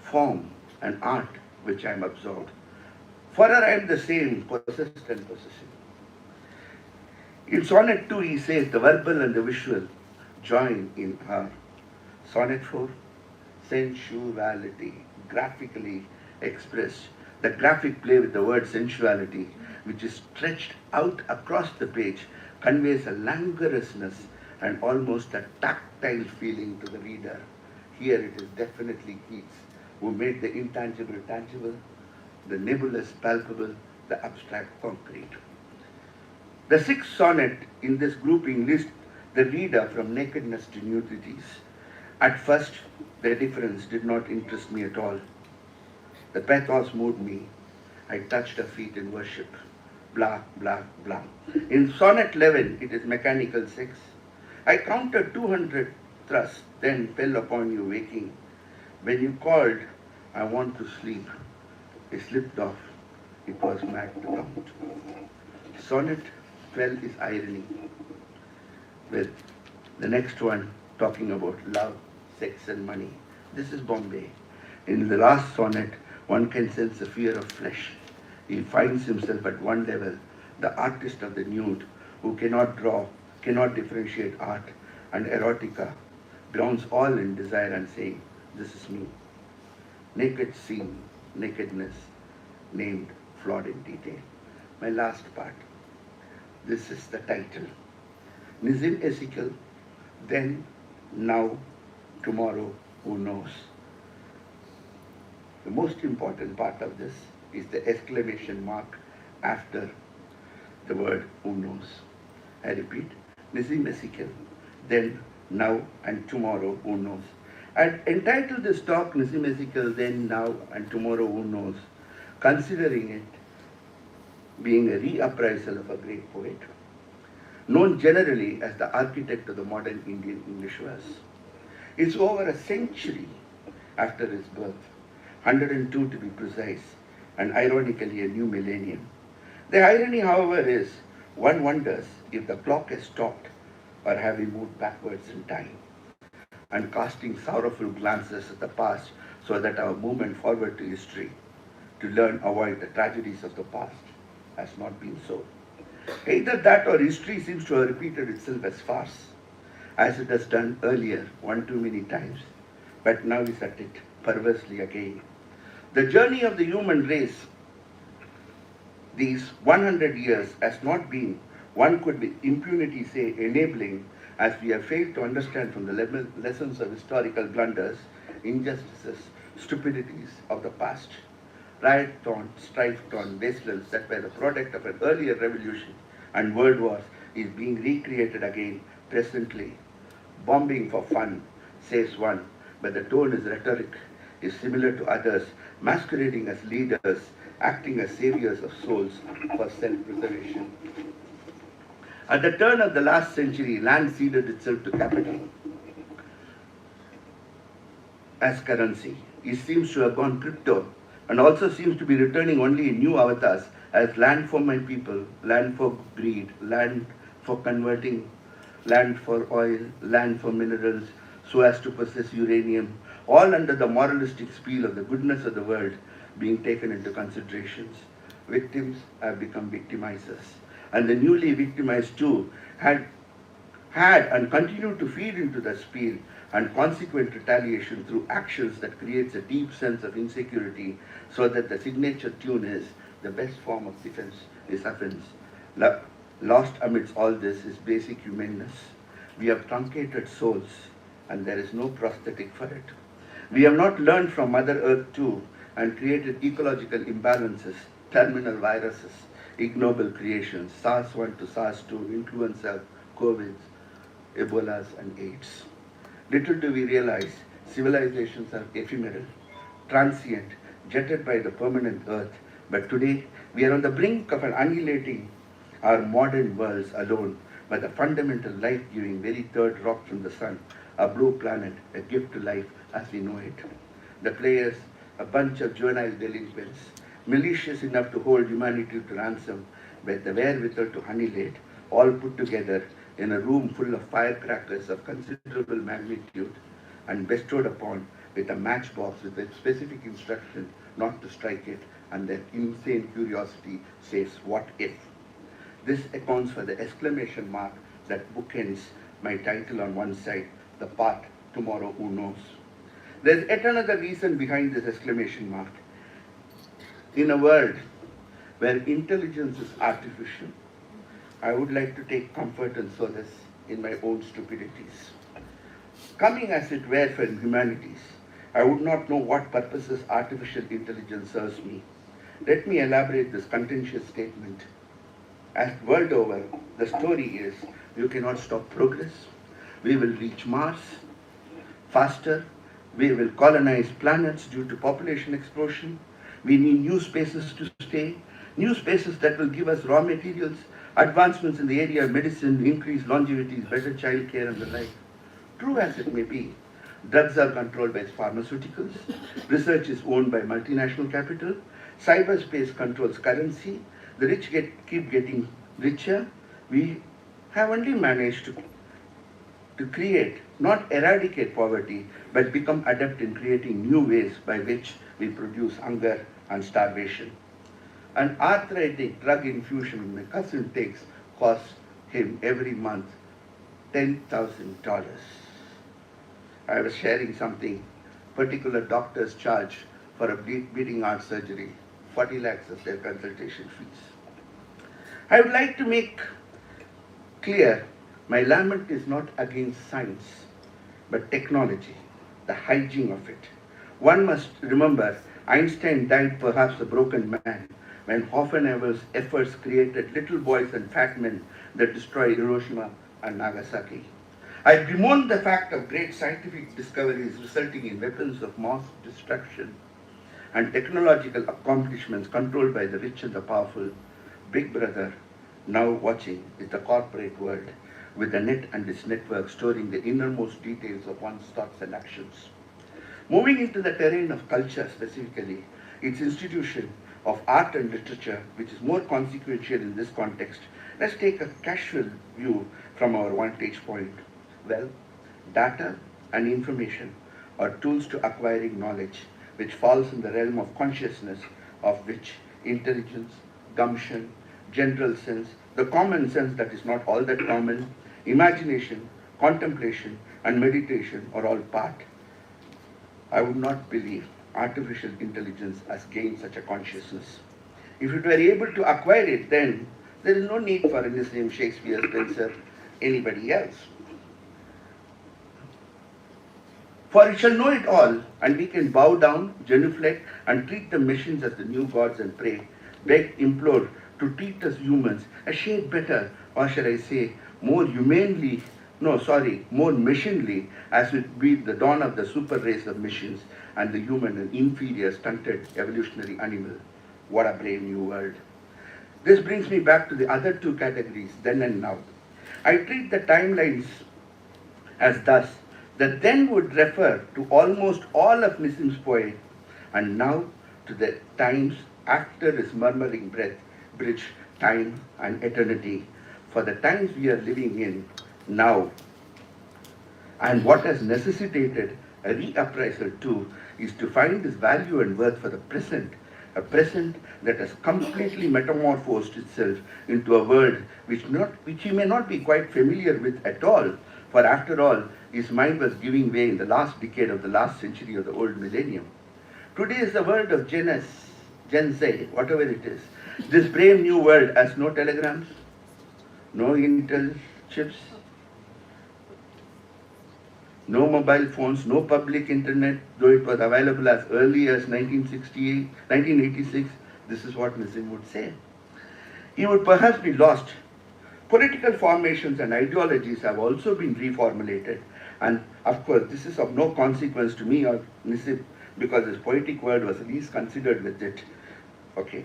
E: form and art which I am absorbed. For her I am the same, possessed and possessing." In Sonnet 2 he says the verbal and the visual join in her. Sonnet 4, sensuality, graphically expressed The graphic play with the word sensuality, which is stretched out across the page, conveys a languorousness and almost a tactile feeling to the reader. Here it is definitely Keats who made the intangible tangible, the nebulous palpable, the abstract concrete. The sixth sonnet in this grouping lists the reader from nakedness to nudities. At first, the difference did not interest me at all. The pathos moved me. I touched her feet in worship. Blah, blah, blah. In sonnet 11, it is mechanical sex. I counted 200 thrusts, then fell upon you waking. When you called, I want to sleep. I slipped off. It was mad to count. Sonnet 12 is irony, with the next one talking about love, sex and money. This is Bombay. In the last sonnet, one can sense the fear of flesh. He finds himself at one level, the artist of the nude, who cannot draw, cannot differentiate art and erotica, grounds all in desire and saying, this is me. Naked scene, nakedness, named, flawed in detail. My last part. This is the title. Nissim Ezekiel, then, now, tomorrow, who knows? The most important part of this is the exclamation mark after the word who knows. I repeat, Nissim Ezekiel, then, now, and tomorrow, who knows? I entitled this talk Nissim Ezekiel, then, now, and tomorrow, who knows, considering it being a reappraisal of a great poet, known generally as the architect of the modern Indian English verse. It's over a century after his birth, 102 to be precise, and ironically a new millennium. The irony, however, is one wonders if the clock has stopped or have we moved backwards in time, and casting sorrowful glances at the past so that our movement forward to history to learn avoid the tragedies of the past has not been so. Either that or history seems to have repeated itself as farce, as it has done earlier one too many times, but now is at it perversely again. The journey of the human race these 100 years has not been, one could with impunity say, enabling, as we have failed to understand from the lessons of historical blunders, injustices, stupidities of the past. Riot-torn, strife-torn wastelands that were the product of an earlier revolution and world wars is being recreated again presently. Bombing for fun, says one, but the tone is rhetoric, is similar to others, masquerading as leaders, acting as saviors of souls for self-preservation. At the turn of the last century, land ceded itself to capital as currency. It seems to have gone crypto and also seems to be returning only in new avatars as land for my people, land for greed, land for converting, land for oil, land for minerals, so as to possess uranium, all under the moralistic spell of the goodness of the world being taken into considerations. Victims have become victimizers, and the newly victimized too had and continue to feed into the spell and consequent retaliation through actions that creates a deep sense of insecurity, so that the signature tune is the best form of defense is offense. Lost amidst all this is basic humanness. We have truncated souls and there is no prosthetic for it. We have not learned from Mother Earth too and created ecological imbalances, terminal viruses, ignoble creations, SARS-1 to SARS-2, influenza, COVID, Ebolas and AIDS. Little do we realize civilizations are ephemeral, transient, jetted by the permanent earth, but today we are on the brink of an annihilating our modern worlds alone by the fundamental life-giving very third rock from the sun, a blue planet, a gift to life as we know it. The players, a bunch of juvenile delinquents, malicious enough to hold humanity to ransom, but the wherewithal to annihilate, all put together in a room full of firecrackers of considerable magnitude and bestowed upon with a matchbox with a specific instruction not to strike it, and their insane curiosity says, what if? This accounts for the exclamation mark that bookends my title on one side, the part tomorrow who knows. There's yet another reason behind this exclamation mark. In a world where intelligence is artificial, I would like to take comfort and solace in my own stupidities. Coming as it were from humanities, I would not know what purposes artificial intelligence serves me. Let me elaborate this contentious statement. As world over, the story is you cannot stop progress. We will reach Mars faster. We will colonize planets due to population explosion. We need new spaces to stay, new spaces that will give us raw materials, advancements in the area of medicine, increased longevity, better child care and the like. True as it may be, drugs are controlled by pharmaceuticals, research is owned by multinational capital, cyberspace controls currency, the rich keep getting richer. We have only managed to create, not eradicate poverty, but become adept in creating new ways by which we produce hunger and starvation. An arthritic drug infusion my cousin takes costs him every month $10,000. I was sharing something. Particular doctors charge for a beating heart surgery 40 lakhs as their consultation fees. I would like to make clear my lament is not against science, but technology, the hygiene of it. One must remember Einstein died perhaps a broken man when Oppenheimer's efforts created little boys and fat men that destroyed Hiroshima and Nagasaki. I bemoan the fact of great scientific discoveries resulting in weapons of mass destruction and technological accomplishments controlled by the rich and the powerful. Big Brother, now watching, is the corporate world, with the net and its network storing the innermost details of one's thoughts and actions. Moving into the terrain of culture specifically, its institution of art and literature, which is more consequential in this context, let's take a casual view from our vantage point. Well, data and information are tools to acquiring knowledge, which falls in the realm of consciousness, of which intelligence, gumption, general sense, the common sense that is not all that common, imagination, contemplation, and meditation are all part. I would not believe artificial intelligence has gained such a consciousness. If it were able to acquire it, then there is no need for Nissim, Shakespeare, Spencer, anybody else. For it shall know it all, and we can bow down, genuflect, and treat the machines as the new gods and pray, beg, implore to treat us humans a shade better, or shall I say, more humanely, more machinely, as it be the dawn of the super race of machines and the human an inferior, stunted, evolutionary animal. What a brave new world. This brings me back to the other two categories, then and now. I treat the timelines as thus. The then would refer to almost all of Nissim's poem, and now to the times after his murmuring breath bridge time and eternity, for the times we are living in now. And what has necessitated a reappraisal too is to find its value and worth for the present, a present that has completely metamorphosed itself into a world which he may not be quite familiar with at all, for after all, his mind was giving way in the last decade of the last century of the old millennium. Today is the world of Gen Z, whatever it is. This brave new world has no telegrams, no Intel chips, no mobile phones, no public internet, though it was available as early as 1968, 1986. This is what Nissim would say. He would perhaps be lost. Political formations and ideologies have also been reformulated. And of course, this is of no consequence to me or Nissim, because his poetic word was least considered with it. Okay.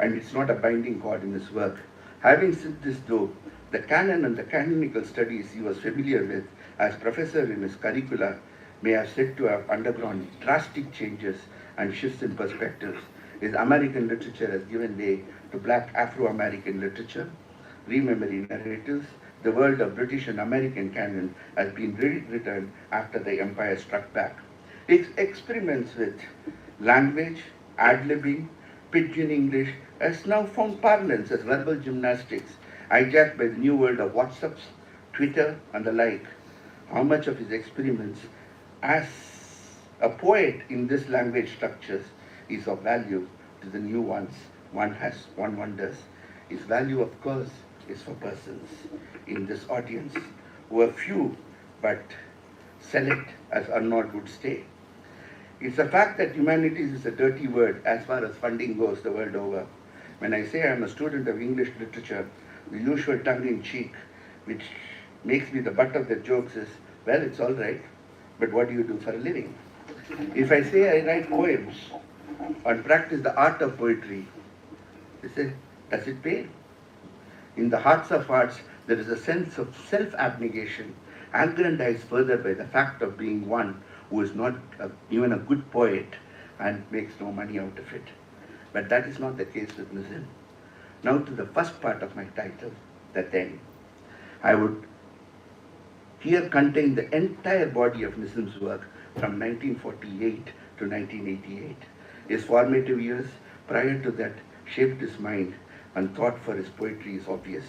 E: And it's not a binding chord in his work. Having said this though, the canon and the canonical studies he was familiar with as professor in his curricula may have said to have undergone drastic changes and shifts in perspectives. His American literature has given way to black Afro-American literature, rememory narratives. The world of British and American canon has been rewritten after the empire struck back. His experiments with language, ad-libbing, pidgin English has now found parlance as verbal gymnastics, hijacked by the new world of WhatsApps, Twitter, and the like. How much of his experiments as a poet in this language structures is of value to the new ones one wonders. His value, of course, is for persons in this audience who are few but select as Arnold would say. It's the fact that humanities is a dirty word as far as funding goes the world over. When I say I'm a student of English literature, the usual tongue-in-cheek, which makes me the butt of their jokes is, well, it's all right, but what do you do for a living? If I say I write poems and practice the art of poetry, they say, does it pay? In the hearts of hearts, there is a sense of self-abnegation, aggrandized further by the fact of being one who is not even a good poet and makes no money out of it. But that is not the case with Nissim. Now to the first part of my title, the then. I would here contain the entire body of Nissim's work from 1948 to 1988. His formative years prior to that shaped his mind, and thought for his poetry is obvious.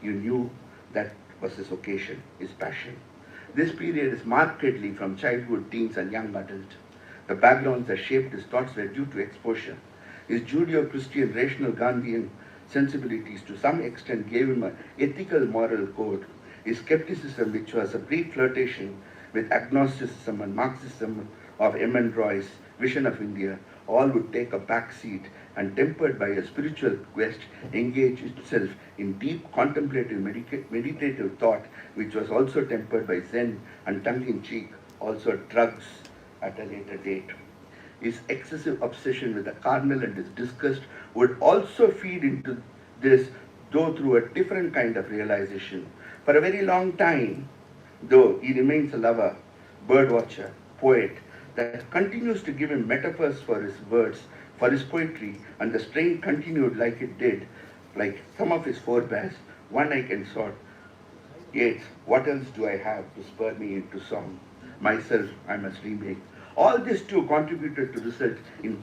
E: You knew that was his vocation, his passion. This period is markedly from childhood, teens, and young adult. The backgrounds that shaped his thoughts were due to exposure. His Judeo-Christian, rational Gandhian sensibilities to some extent gave him an ethical moral code. His skepticism, which was a brief flirtation with agnosticism and Marxism of M. N. Roy's vision of India, all would take a back seat, and tempered by a spiritual quest, engage itself in deep contemplative meditative thought, which was also tempered by Zen and tongue-in-cheek, also drugs at a later date. His excessive obsession with the carnal and his disgust would also feed into this, though through a different kind of realization. For a very long time, though, he remains a lover, birdwatcher, poet, that continues to give him metaphors for his words, for his poetry, and the strain continued like it did, like some of his forebears. One I can sort, yet what else do I have to spur me into song? Myself I must remake. All this too contributed to result in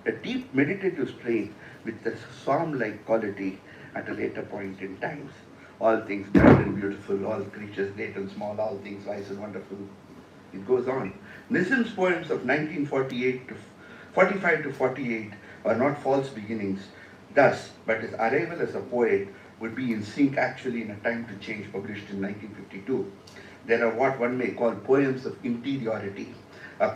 E: a deep meditative strain with a psalm-like quality at a later point in times. All things bright and beautiful, all creatures great and small, all things wise and wonderful. It goes on. Nissim's poems of 1945 to 48 are not false beginnings. Thus, but his arrival as a poet would be in sync actually in A Time to Change, published in 1952. There are what one may call poems of interiority. A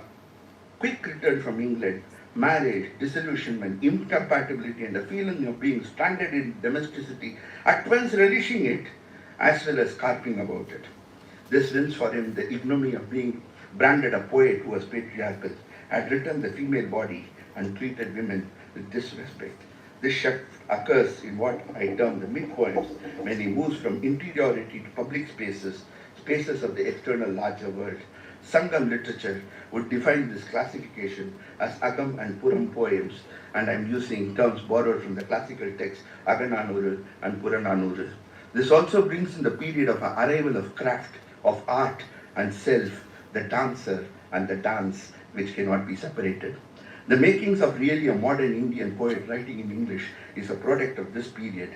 E: quick return from England, marriage, disillusionment, incompatibility, and a feeling of being stranded in domesticity, at once relishing it as well as carping about it. This wins for him the ignominy of being branded a poet who was patriarchal, had written the female body, and treated women with disrespect. This shift occurs in what I term the mid-poems, when he moves from interiority to public spaces, spaces of the external larger world. Sangam literature would define this classification as Agam and Puram poems, and I'm using terms borrowed from the classical texts Agananuru and Purananuru. This also brings in the period of arrival of craft, of art and self, the dancer and the dance, which cannot be separated. The makings of really a modern Indian poet writing in English is a product of this period,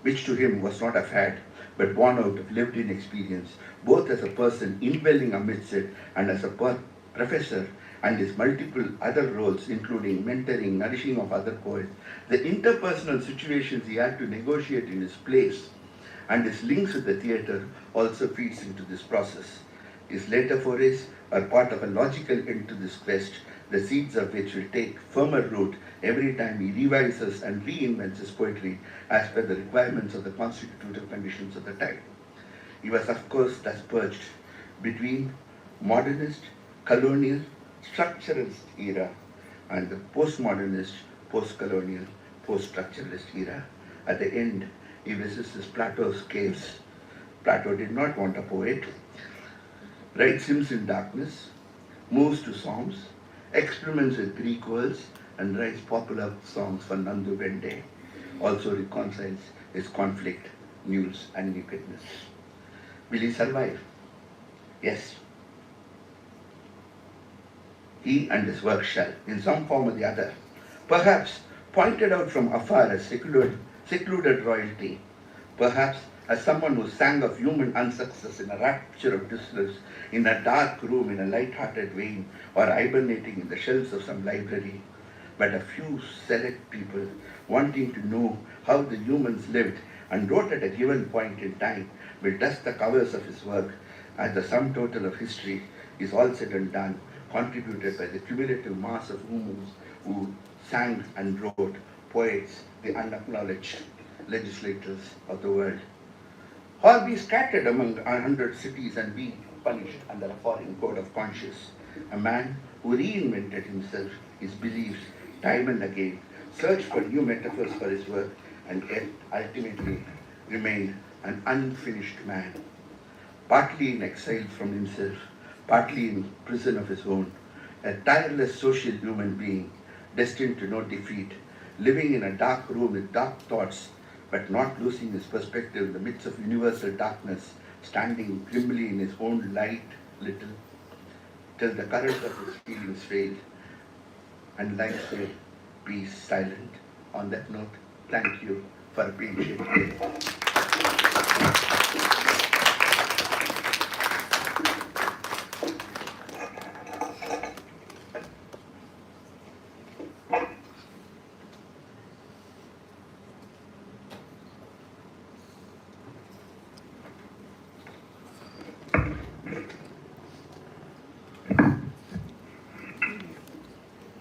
E: which to him was not a fad, but born out of lived-in experience, both as a person indwelling amidst it and as a professor, and his multiple other roles, including mentoring, nourishing of other poets. The interpersonal situations he had to negotiate in his plays and his links with the theatre also feeds into this process. His later forays are part of a logical end to this quest, the seeds of which will take firmer root every time he revises and reinvents his poetry as per the requirements of the constitutive conditions of the time. He was, of course, thus purged between modernist, colonial, structuralist era and the postmodernist, post-colonial, post-structuralist era. At the end, he visits his Plato's caves. Plato did not want a poet, writes hymns in darkness, moves to Psalms, experiments with Greek words, and writes popular songs for Nandu Bende. Also reconciles his conflict, news, and nakedness. Will he survive? Yes. He and his work shall, in some form or the other, perhaps pointed out from afar as secluded royalty, perhaps as someone who sang of human unsuccess in a rapture of distress, in a dark room in a light-hearted vein, or hibernating in the shelves of some library, but a few select people wanting to know how the humans lived and wrote at a given point in time will dust the covers of his work as the sum total of history is all said and done, contributed by the cumulative mass of humans who sang and wrote, poets, the unacknowledged legislators of the world. Or be scattered among 100 cities and be punished under a foreign code of conscience. A man who reinvented himself, his beliefs, time and again, searched for new metaphors for his work, and yet ultimately remained an unfinished man, partly in exile from himself, partly in prison of his own, a tireless social human being, destined to know defeat, living in a dark room with dark thoughts, but not losing his perspective in the midst of universal darkness, standing grimly in his own light little, till the current of his feelings failed, and life said, peace silent. On that note, thank you for being here.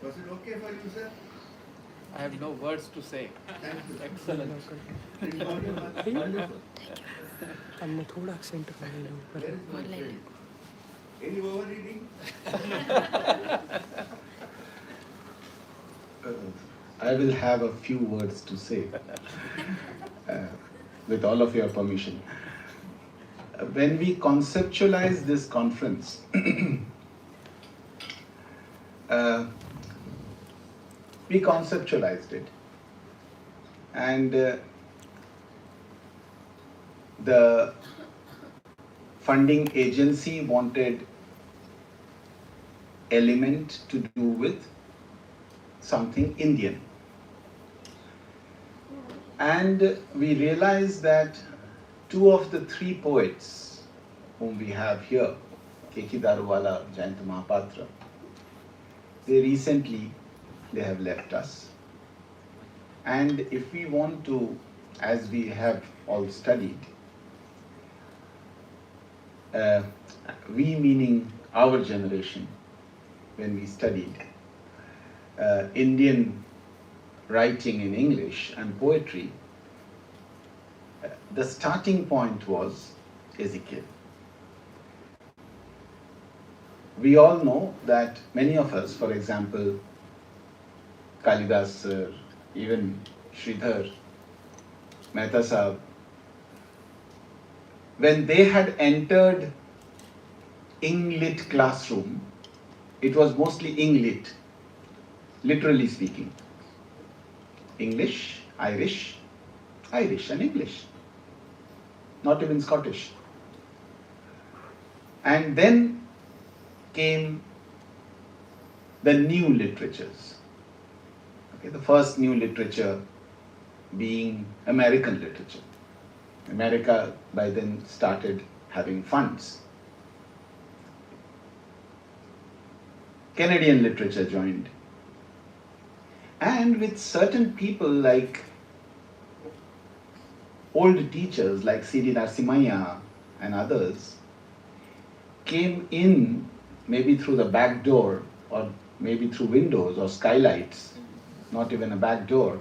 B: Was it okay for you, sir?
F: I have no words to say.
B: Thank you.
F: Excellent.
B: Wonderful.
D: हमने थोड़ा accent कर लिया ऊपर
B: Where is my friend? Any overreading?
G: I will have a few words to say, with all of your permission. When we conceptualize this conference, we conceptualized it, and the funding agency wanted element to do with something Indian. And we realized that two of the three poets whom we have here, Keki Daruwala, Jayant Mahapatra, they have left us. And if we want to, as we have all studied, we meaning our generation, when we studied Indian writing in English and poetry, the starting point was Ezekiel. We all know that many of us, for example, Kalidas sir, even Sridhar, Mehta Sahab, when they had entered Eng-lit classroom, it was mostly Eng-lit, literally speaking. English, Irish, Irish and English, not even Scottish. And then came the new literatures. Okay, the first new literature being American literature. America by then started having funds. Canadian literature joined. And with certain people like old teachers like C.D. Narasimhaya and others came in maybe through the back door or maybe through windows or skylights, not even a back door.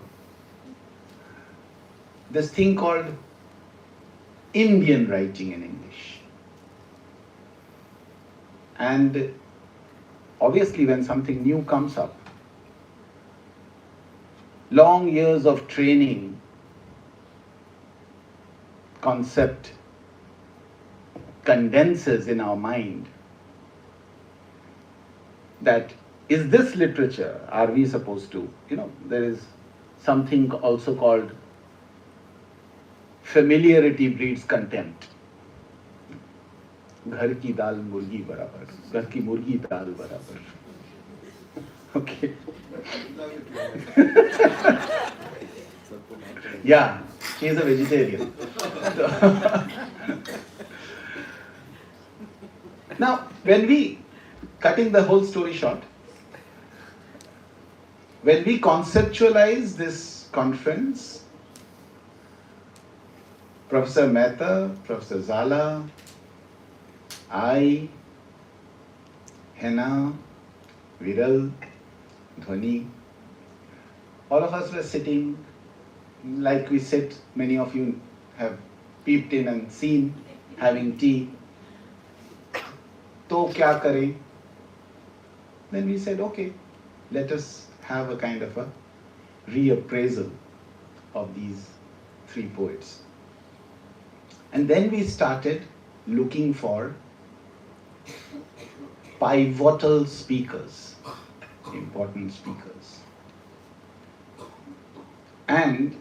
G: This thing called Indian writing in English. And obviously when something new comes up, long years of training, concept condenses in our mind that is this literature, are we supposed to, there is something also called familiarity breeds contempt. घर की दाल मुर्गी बराबर, घर की मुर्गी दाल बराबर. Okay. Yeah, she is a vegetarian. Now, when we, cutting the whole story short, when we conceptualized this conference, Professor Mehta, Professor Zala, I, Henna, Viral, Dhwani, all of us were sitting like we sit, many of you have peeped in and seen, having tea. To kya kare? Then we said, okay, let us have a kind of a reappraisal of these three poets. And then we started looking for pivotal speakers, important speakers. And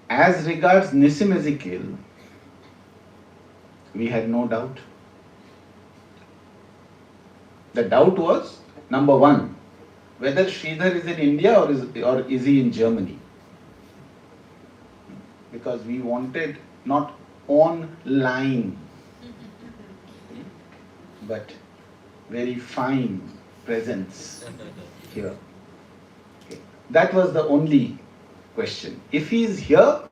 G: as regards Nissim Ezekiel, we had no doubt. The doubt was, number one, whether Sridhar is in India or is he in Germany? Because we wanted not online, but very fine presence here. Okay. That was the only question. If he is here,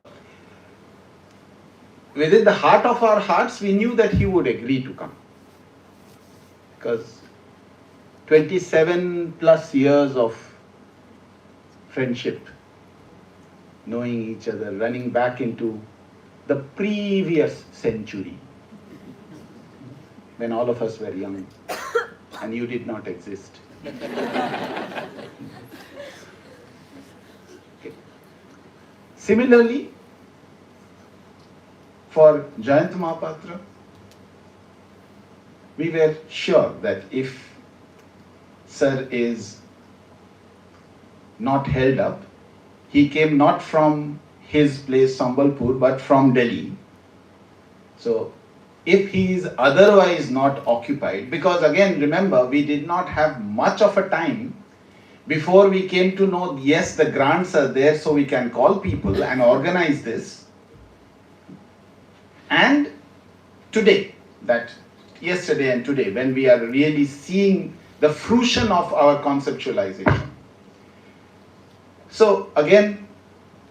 G: within the heart of our hearts, we knew that he would agree to come. Because 27 plus years of friendship, knowing each other, running back into the previous century, when all of us were young and you did not exist. Okay. Similarly, for Jayant Mahapatra, we were sure that if Sir is not held up, he came not from his place Sambalpur but from Delhi. So if he is otherwise not occupied, because again remember, we did not have much of a time before we came to know, yes, the grants are there so we can call people and organize this. And today, that yesterday and today, when we are really seeing the fruition of our conceptualization. So again,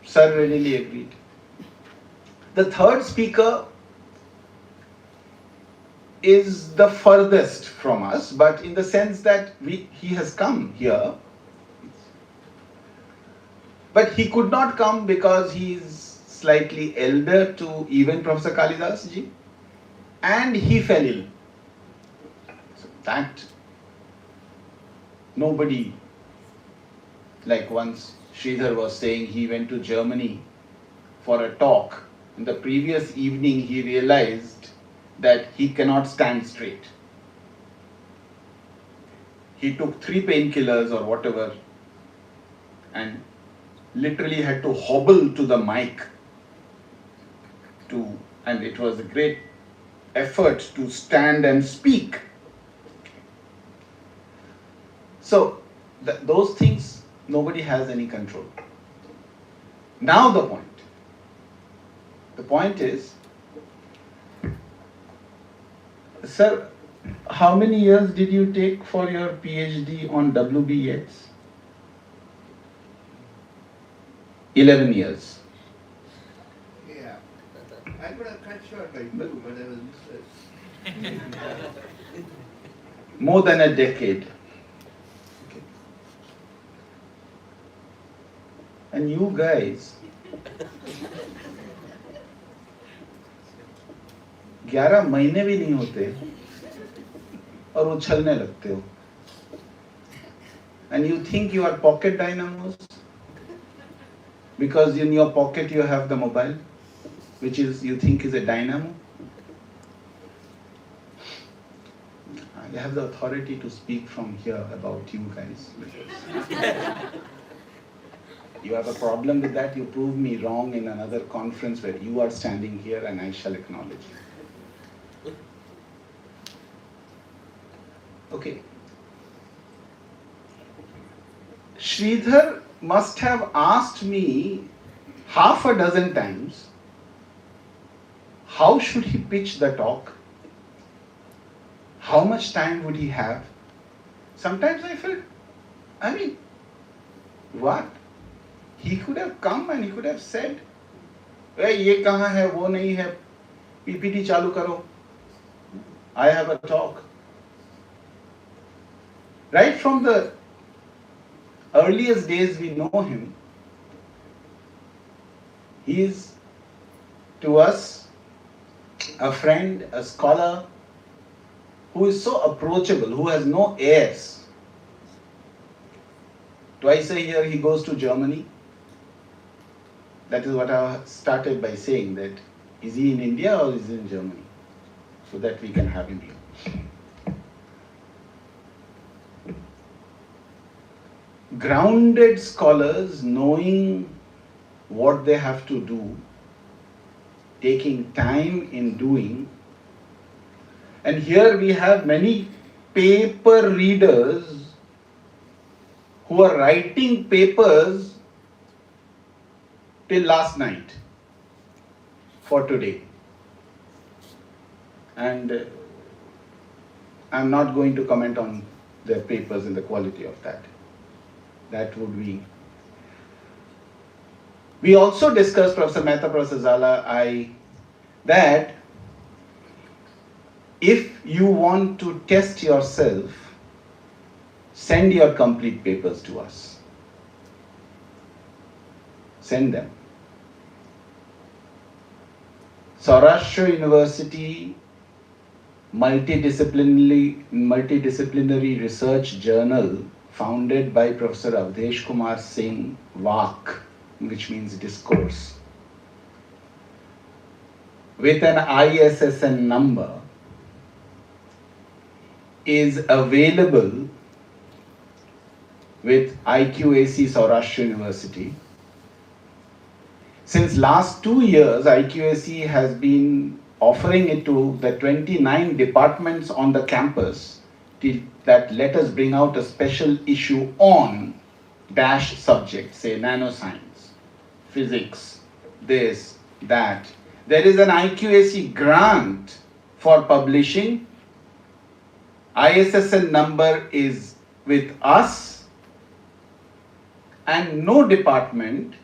G: Sir readily agreed. The third speaker is the furthest from us, but in the sense that he has come here, but he could not come because he is slightly elder to even Professor Kalidas ji, and he fell ill. So that nobody, like once Sridhar was saying, he went to Germany for a talk. In the previous evening, he realized that he cannot stand straight. He took 3 painkillers or whatever and literally had to hobble to the mic and it was a great effort to stand and speak. So those things, nobody has any control. Now the point is, Sir, how many years did you take for your PhD on W.B. Yeats? 11 years.
E: Yeah. I could have cut short by 2, but I was misled.
G: More than a decade. Okay. And you guys, 11 महीने भी नहीं होते और उछलने लगते हो. And you think you are pocket dynamos because in your pocket you have the mobile, which is you think is a dynamo. I have the authority to speak from here about you guys. You have a problem with that, you prove me wrong in another conference where you are standing here and I shall acknowledge you. Okay. Sridhar must have asked me half a dozen times, how should he pitch the talk? How much time would he have? Sometimes I felt I mean, what? He could have come and he could have said, "Hey, ये कहाँ है, वो नहीं है, PPT चालू करो. I have a talk." Right from the earliest days we know him, he is to us a friend, a scholar who is so approachable, who has no airs. Twice a year he goes to Germany. That is what I started by saying, that is he in India or is he in Germany? So that we can have him here. Grounded scholars knowing what they have to do, taking time in doing. And here we have many paper readers who are writing papers till last night for today. And I'm not going to comment on their papers and the quality of that. That would be. We also discussed, Professor Mehta, Professor Zala, that if you want to test yourself, send your complete papers to us. Send them. Saurashtra University multidisciplinary research journal founded by Professor Avdesh Kumar Singh, VAC, which means discourse, with an ISSN number, is available with IQAC Saurashtra University. Since last 2 years, IQAC has been offering it to the 29 departments on the campus that let us bring out a special issue on dash subjects, say nanoscience, physics, this, that. There is an IQAC grant for publishing. ISSN number is with us, and no department,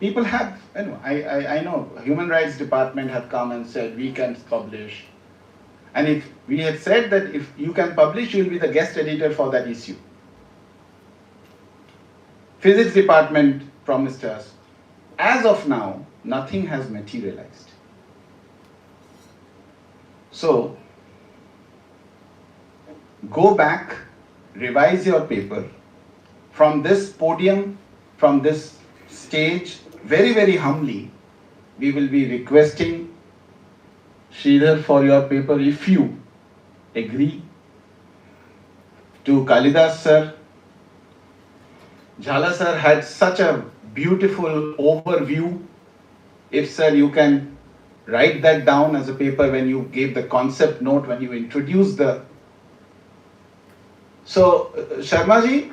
G: people have, I know Human Rights Department have come and said we can publish. And if we had said that if you can publish, you will be the guest editor for that issue. Physics Department promised us. As of now, nothing has materialized. So, go back, revise your paper. From this podium, from this stage, very, very humbly, we will be requesting Sridhar for your paper, if you agree. To Kalidas sir, Jhala sir had such a beautiful overview. If sir, you can write that down as a paper when you gave the concept note, when you introduced the. So, Sharma ji,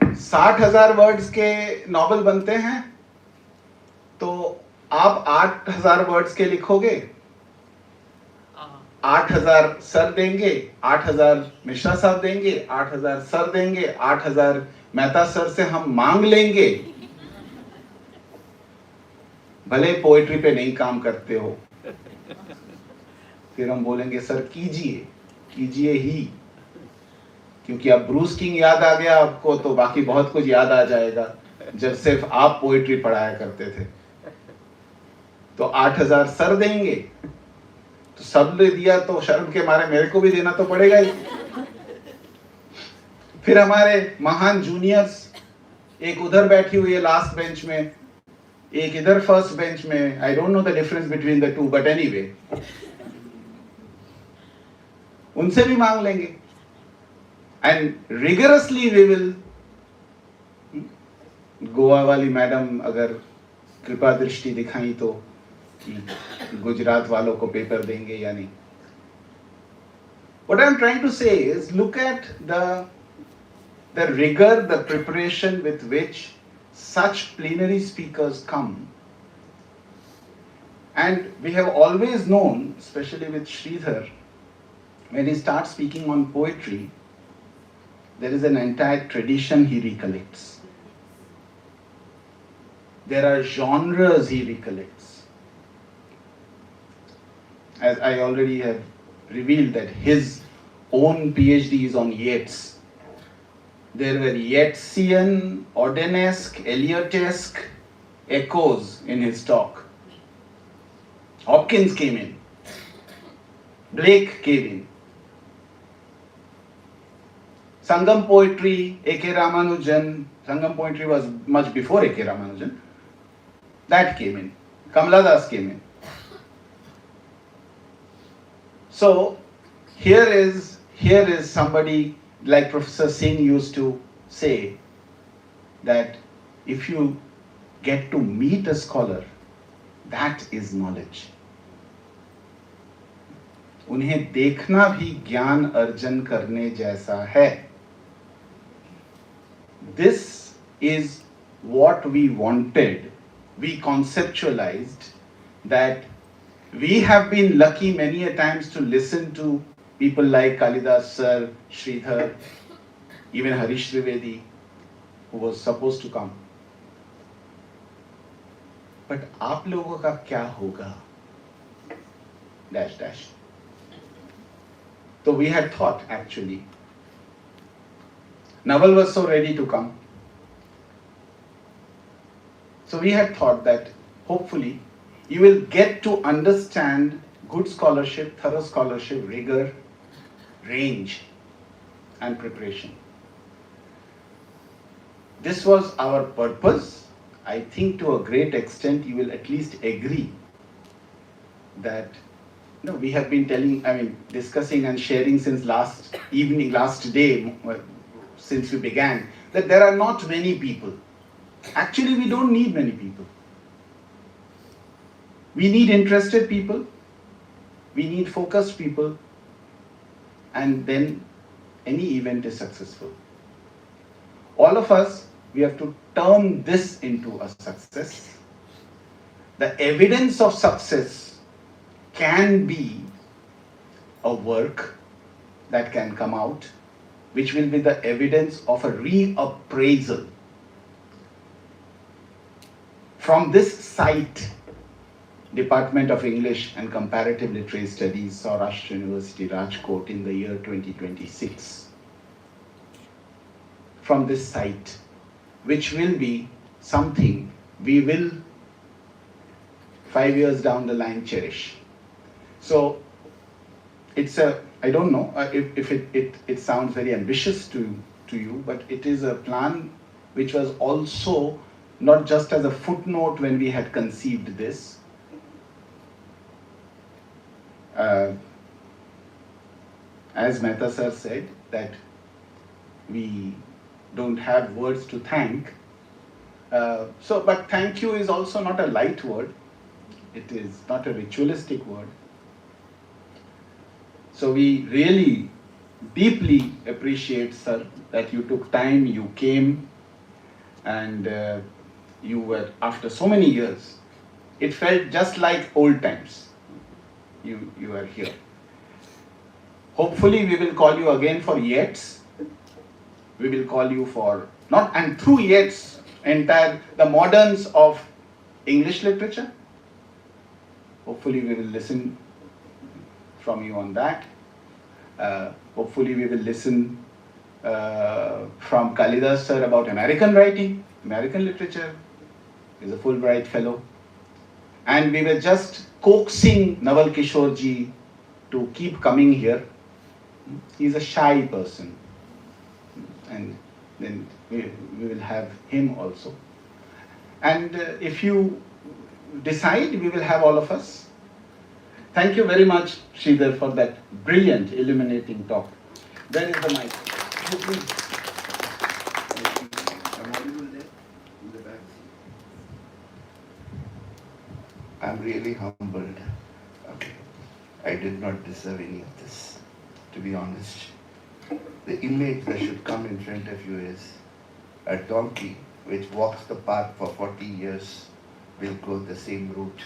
G: 60,000 words के novel बनते हैं, तो आप 8,000 words के लिखोगे, 8,000 sir देंगे, 8,000 मिश्रा साहब देंगे, 8,000 सर देंगे, 8,000 मेहता सर से हम मांग लेंगे, भले पोएट्री पे नहीं काम करते हो, फिर हम बोलेंगे सर कीजिए ही, क्योंकि अब ब्रूस किंग याद आ गया आपको, तो बाकी बहुत कुछ याद आ जाएगा जब सिर्फ आप पोएट्री पढ़ाया करते थे. तो 8,000 सर देंगे, तो सब ने दिया तो शर्म के मारे मेरे को भी देना तो पड़ेगा ही. फिर हमारे महान जूनियर्स, एक उधर बैठी हुई है लास्ट बेंच में, एक इधर फर्स्ट बेंच में. I don't know the difference between the two, but anyway, उनसे भी मांग लेंगे. And rigorously we will. Goa वाली मैडम अगर कृपा दृष्टि दिखाई तो गुजरात वालों को पेपर देंगे या नहीं. What I'm trying to say is, look at the rigor, the preparation with which such plenary speakers come. And we have always known, especially with Sridhar, when he starts speaking on poetry, there is an entire tradition he recollects. There are genres he recollects. As I already have revealed that his own PhD is on Yeats. There were Yeatsian, Audenesque, Eliotesque echoes in his talk. Hopkins came in. Blake came in. Sangam poetry, A.K. Ramanujan. Sangam poetry was much before A.K. Ramanujan. That came in. Kamala Das came in. So here is somebody like Professor Singh used to say that if you get to meet a scholar, that is knowledge. उन्हें देखना भी ज्ञान अर्जन करने जैसा है. This is what we wanted. We conceptualized that we have been lucky many a times to listen to people like Kalidas Sir, Sridhar, even Harish Trivedi, who was supposed to come. But आप लोगों का क्या होगा? Dash dash. So we had thought actually. Naval was so ready to come. So we had thought that hopefully you will get to understand good scholarship, thorough scholarship, rigor, range, and preparation. This was our purpose. I think to a great extent you will at least agree that we have been discussing and sharing since last evening, last day, since we began, that there are not many people. Actually, we don't need many people. We need interested people, we need focused people, and then any event is successful. All of us, we have to turn this into a success. The evidence of success can be a work that can come out, which will be the evidence of a reappraisal. From this site, Department of English and Comparative Literary Studies, Saurashtra University, Rajkot, in the year 2026. From this site, which will be something we will 5 years down the line cherish. So it's I don't know if it sounds very ambitious to you, but it is a plan which was also not just as a footnote when we had conceived this. As Mehta sir said, that we don't have words to thank. But thank you is also not a light word. It is not a ritualistic word. So we really deeply appreciate, sir, that you took time, you came, and you were, after so many years, it felt just like old times. You are here. Hopefully we will call you again for Yeats. We will call you for, and through Yeats, the moderns of English literature. Hopefully we will listen from you on that. Hopefully we will listen from Kalidas sir about American writing, American literature. He's a Fulbright fellow. And we were just coaxing Naval Kishore ji to keep coming here. He's a shy person. And then we will have him also. And if you decide, we will have all of us. Thank you very much, Sridhar, for that brilliant, illuminating talk. Where is the mic? Oh, please.
E: I'm really humbled. Okay. I did not deserve any of this, to be honest. The image that should come in front of you is a donkey which walks the path for 40 years will go the same route.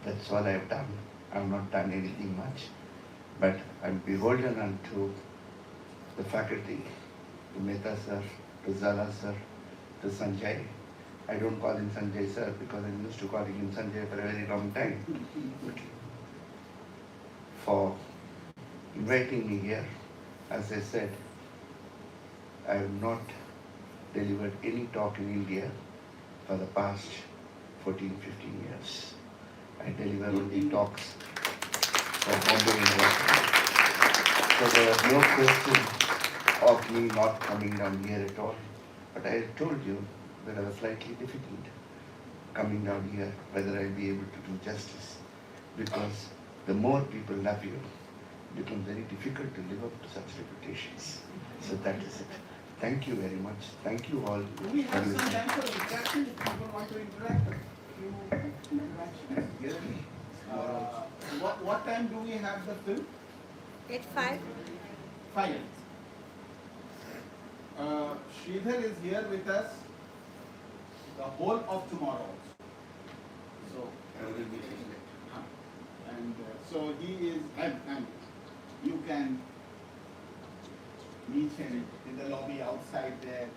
E: That's all I've done. I've not done anything much. But I'm beholden unto the faculty to Mehta sir, to Zala sir, to Sanjay. I don't call him Sanjay sir because I'm used to calling him Sanjay for a very long time. For inviting me here. As I said, I have not delivered any talk in India for the past 14, 15 years. I deliver only talks for Bombay University. So there was no question of me not coming down here at all. But I told you that I was slightly difficult coming down here, whether I'll be able to do justice. Because the more people love you, it becomes very difficult to live up to such reputations. So that is it. Thank you very much. Thank you all.
B: Do we have some time for interaction if people want to interact?
E: Yes.
B: What time do we have the film?
C: At 5.
B: 5. Sridhar is here with us the whole of tomorrow also. So, and so he is, and you can meet him in the lobby outside there,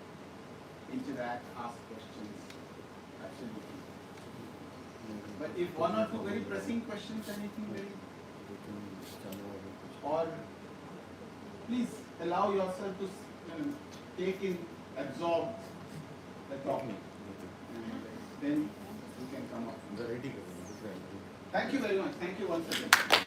B: interact, ask questions. Absolutely. But if one or two very pressing questions, anything very, or please allow yourself to take in, absorb the topic, and then you can come up. Thank you very much. Thank you once again.